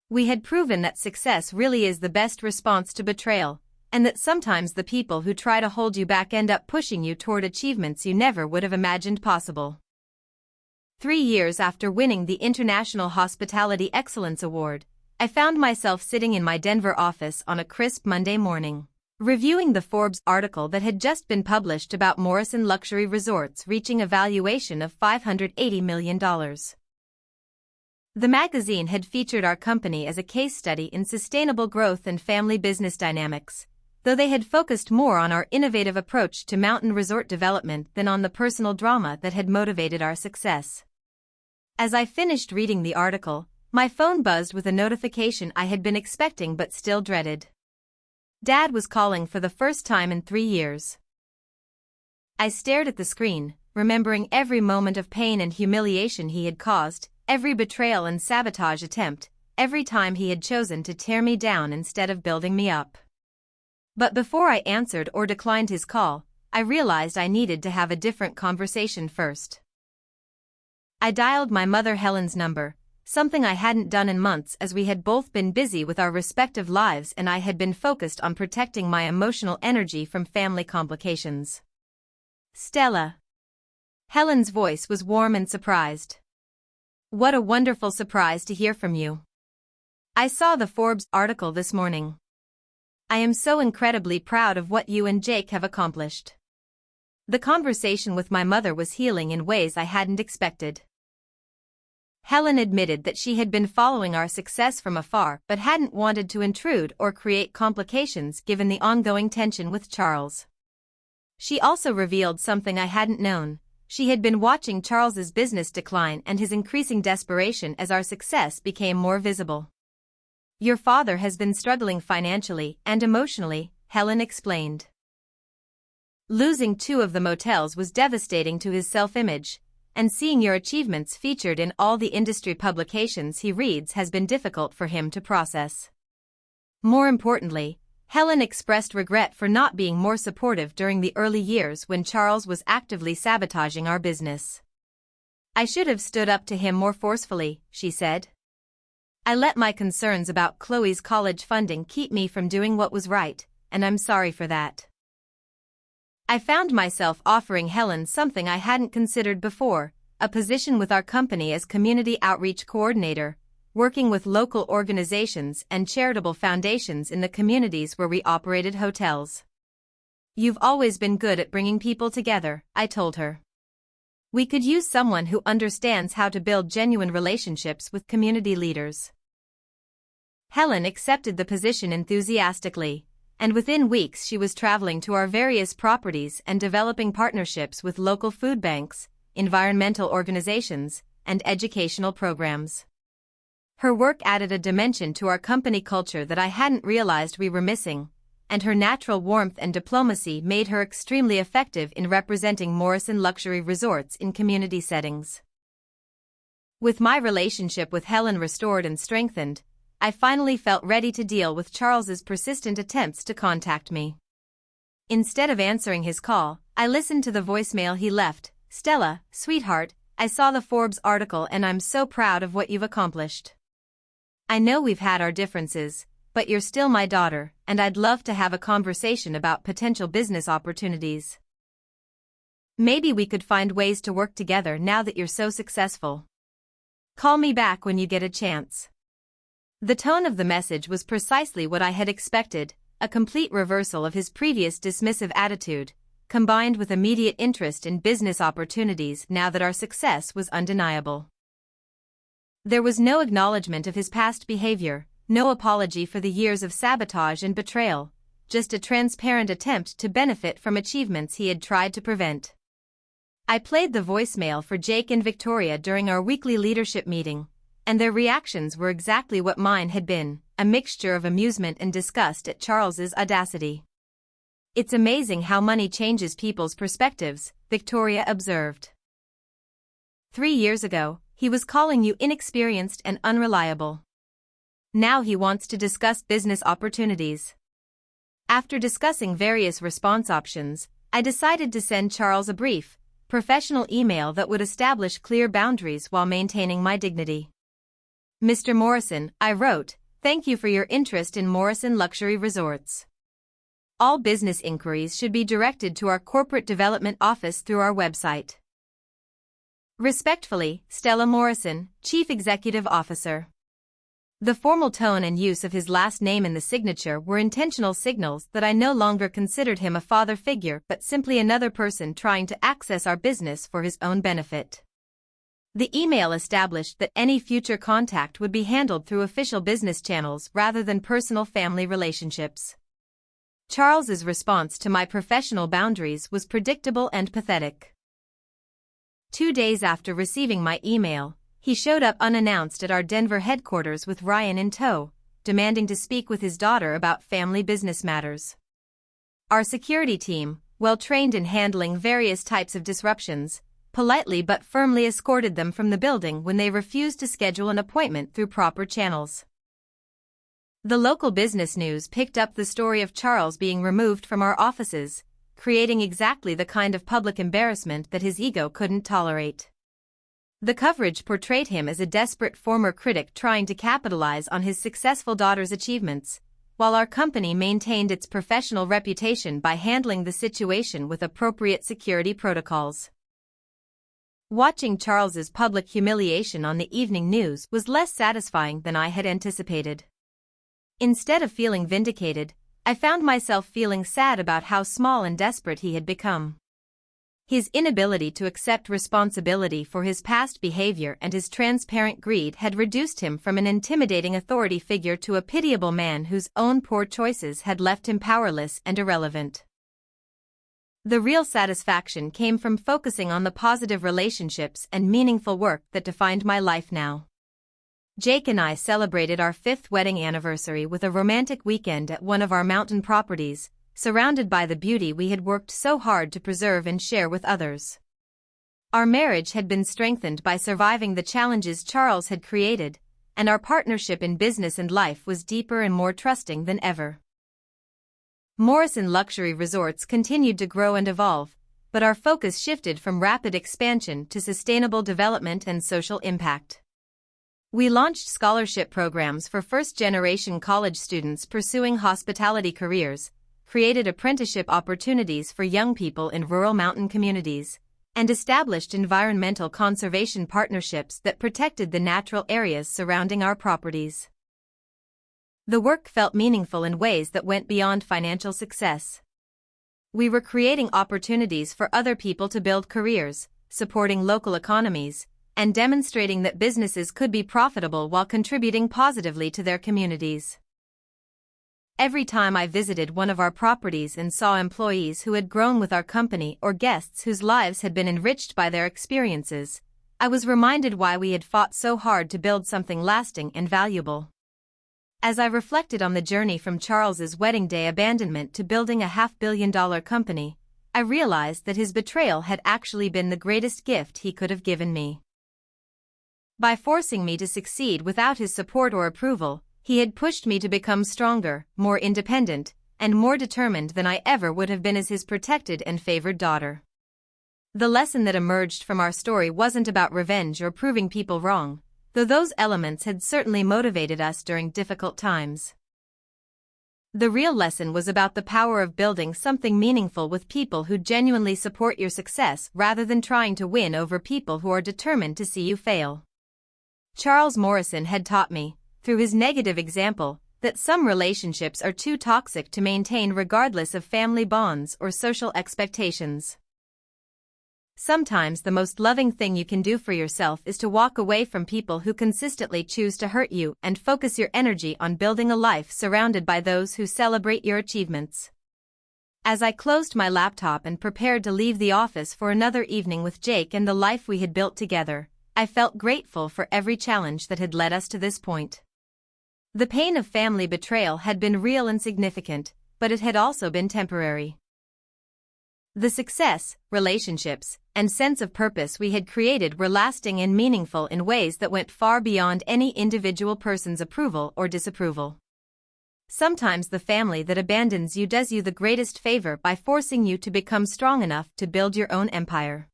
We had proven that success really is the best response to betrayal, and that sometimes the people who try to hold you back end up pushing you toward achievements you never would have imagined possible. 3 years after winning the International Hospitality Excellence Award, I found myself sitting in my Denver office on a crisp Monday morning, reviewing the Forbes article that had just been published about Morrison Luxury Resorts reaching a valuation of $580 million. The magazine had featured our company as a case study in sustainable growth and family business dynamics, though they had focused more on our innovative approach to mountain resort development than on the personal drama that had motivated our success. As I finished reading the article, my phone buzzed with a notification I had been expecting but still dreaded. Dad was calling for the first time in 3 years. I stared at the screen, remembering every moment of pain and humiliation he had caused, every betrayal and sabotage attempt, every time he had chosen to tear me down instead of building me up. But before I answered or declined his call, I realized I needed to have a different conversation first. I dialed my mother Helen's number, something I hadn't done in months as we had both been busy with our respective lives and I had been focused on protecting my emotional energy from family complications. "Stella." Helen's voice was warm and surprised. "What a wonderful surprise to hear from you. I saw the Forbes article this morning. I am so incredibly proud of what you and Jake have accomplished." The conversation with my mother was healing in ways I hadn't expected. Helen admitted that she had been following our success from afar but hadn't wanted to intrude or create complications given the ongoing tension with Charles. She also revealed something I hadn't known. She had been watching Charles's business decline and his increasing desperation as our success became more visible. "Your father has been struggling financially and emotionally," Helen explained. "Losing 2 of the motels was devastating to his self-image, and seeing your achievements featured in all the industry publications he reads has been difficult for him to process." More importantly, Helen expressed regret for not being more supportive during the early years when Charles was actively sabotaging our business. "I should have stood up to him more forcefully," she said. "I let my concerns about Chloe's college funding keep me from doing what was right, and I'm sorry for that." I found myself offering Helen something I hadn't considered before, a position with our company as Community Outreach Coordinator, working with local organizations and charitable foundations in the communities where we operated hotels. You've always been good at bringing people together, I told her. We could use someone who understands how to build genuine relationships with community leaders. Helen accepted the position enthusiastically, and within weeks she was traveling to our various properties and developing partnerships with local food banks, environmental organizations, and educational programs. Her work added a dimension to our company culture that I hadn't realized we were missing, and her natural warmth and diplomacy made her extremely effective in representing Morrison Luxury Resorts in community settings. With my relationship with Helen restored and strengthened, I finally felt ready to deal with Charles's persistent attempts to contact me. Instead of answering his call, I listened to the voicemail he left. Stella, sweetheart, I saw the Forbes article and I'm so proud of what you've accomplished. I know we've had our differences, but you're still my daughter, and I'd love to have a conversation about potential business opportunities. Maybe we could find ways to work together now that you're so successful. Call me back when you get a chance. The tone of the message was precisely what I had expected, a complete reversal of his previous dismissive attitude, combined with immediate interest in business opportunities now that our success was undeniable. There was no acknowledgement of his past behavior, no apology for the years of sabotage and betrayal, just a transparent attempt to benefit from achievements he had tried to prevent. I played the voicemail for Jake and Victoria during our weekly leadership meeting, and their reactions were exactly what mine had been, a mixture of amusement and disgust at Charles's audacity. It's amazing how money changes people's perspectives, Victoria observed. 3 years ago, he was calling you inexperienced and unreliable. Now he wants to discuss business opportunities. After discussing various response options, I decided to send Charles a brief, professional email that would establish clear boundaries while maintaining my dignity. Mr. Morrison, I wrote, thank you for your interest in Morrison Luxury Resorts. All business inquiries should be directed to our corporate development office through our website. Respectfully, Stella Morrison, Chief Executive Officer. The formal tone and use of his last name in the signature were intentional signals that I no longer considered him a father figure but simply another person trying to access our business for his own benefit. The email established that any future contact would be handled through official business channels rather than personal family relationships. Charles's response to my professional boundaries was predictable and pathetic. 2 days after receiving my email, he showed up unannounced at our Denver headquarters with Ryan in tow, demanding to speak with his daughter about family business matters. Our security team, well trained in handling various types of disruptions, politely but firmly escorted them from the building when they refused to schedule an appointment through proper channels. The local business news picked up the story of Charles being removed from our offices, creating exactly the kind of public embarrassment that his ego couldn't tolerate. The coverage portrayed him as a desperate former critic trying to capitalize on his successful daughter's achievements, while our company maintained its professional reputation by handling the situation with appropriate security protocols. Watching Charles's public humiliation on the evening news was less satisfying than I had anticipated. Instead of feeling vindicated, I found myself feeling sad about how small and desperate he had become. His inability to accept responsibility for his past behavior and his transparent greed had reduced him from an intimidating authority figure to a pitiable man whose own poor choices had left him powerless and irrelevant. The real satisfaction came from focusing on the positive relationships and meaningful work that defined my life now. Jake and I celebrated our 5th wedding anniversary with a romantic weekend at one of our mountain properties, surrounded by the beauty we had worked so hard to preserve and share with others. Our marriage had been strengthened by surviving the challenges Charles had created, and our partnership in business and life was deeper and more trusting than ever. Morrison Luxury Resorts continued to grow and evolve, but our focus shifted from rapid expansion to sustainable development and social impact. We launched scholarship programs for first-generation college students pursuing hospitality careers, created apprenticeship opportunities for young people in rural mountain communities, and established environmental conservation partnerships that protected the natural areas surrounding our properties. The work felt meaningful in ways that went beyond financial success. We were creating opportunities for other people to build careers, supporting local economies, and demonstrating that businesses could be profitable while contributing positively to their communities. Every time I visited one of our properties and saw employees who had grown with our company or guests whose lives had been enriched by their experiences, I was reminded why we had fought so hard to build something lasting and valuable. As I reflected on the journey from Charles's wedding day abandonment to building a $500 million company, I realized that his betrayal had actually been the greatest gift he could have given me. By forcing me to succeed without his support or approval, he had pushed me to become stronger, more independent, and more determined than I ever would have been as his protected and favored daughter. The lesson that emerged from our story wasn't about revenge or proving people wrong, though those elements had certainly motivated us during difficult times. The real lesson was about the power of building something meaningful with people who genuinely support your success rather than trying to win over people who are determined to see you fail. Charles Morrison had taught me, through his negative example, that some relationships are too toxic to maintain regardless of family bonds or social expectations. Sometimes the most loving thing you can do for yourself is to walk away from people who consistently choose to hurt you and focus your energy on building a life surrounded by those who celebrate your achievements. As I closed my laptop and prepared to leave the office for another evening with Jake and the life we had built together, I felt grateful for every challenge that had led us to this point. The pain of family betrayal had been real and significant, but it had also been temporary. The success, relationships, and sense of purpose we had created were lasting and meaningful in ways that went far beyond any individual person's approval or disapproval. Sometimes the family that abandons you does you the greatest favor by forcing you to become strong enough to build your own empire.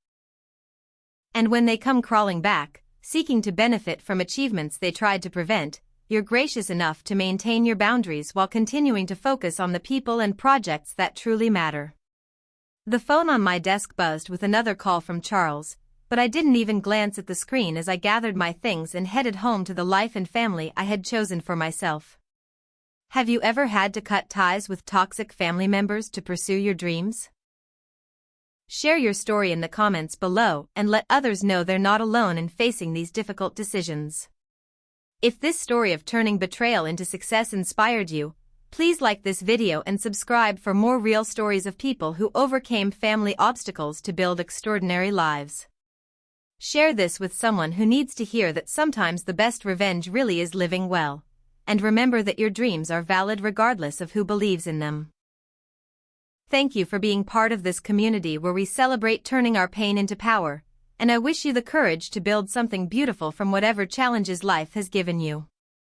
And when they come crawling back, seeking to benefit from achievements they tried to prevent, you're gracious enough to maintain your boundaries while continuing to focus on the people and projects that truly matter. The phone on my desk buzzed with another call from Charles, but I didn't even glance at the screen as I gathered my things and headed home to the life and family I had chosen for myself. Have you ever had to cut ties with toxic family members to pursue your dreams? Share your story in the comments below and let others know they're not alone in facing these difficult decisions. If this story of turning betrayal into success inspired you, please like this video and subscribe for more real stories of people who overcame family obstacles to build extraordinary lives. Share this with someone who needs to hear that sometimes the best revenge really is living well. And remember that your dreams are valid regardless of who believes in them. Thank you for being part of this community where we celebrate turning our pain into power, and I wish you the courage to build something beautiful from whatever challenges life has given you.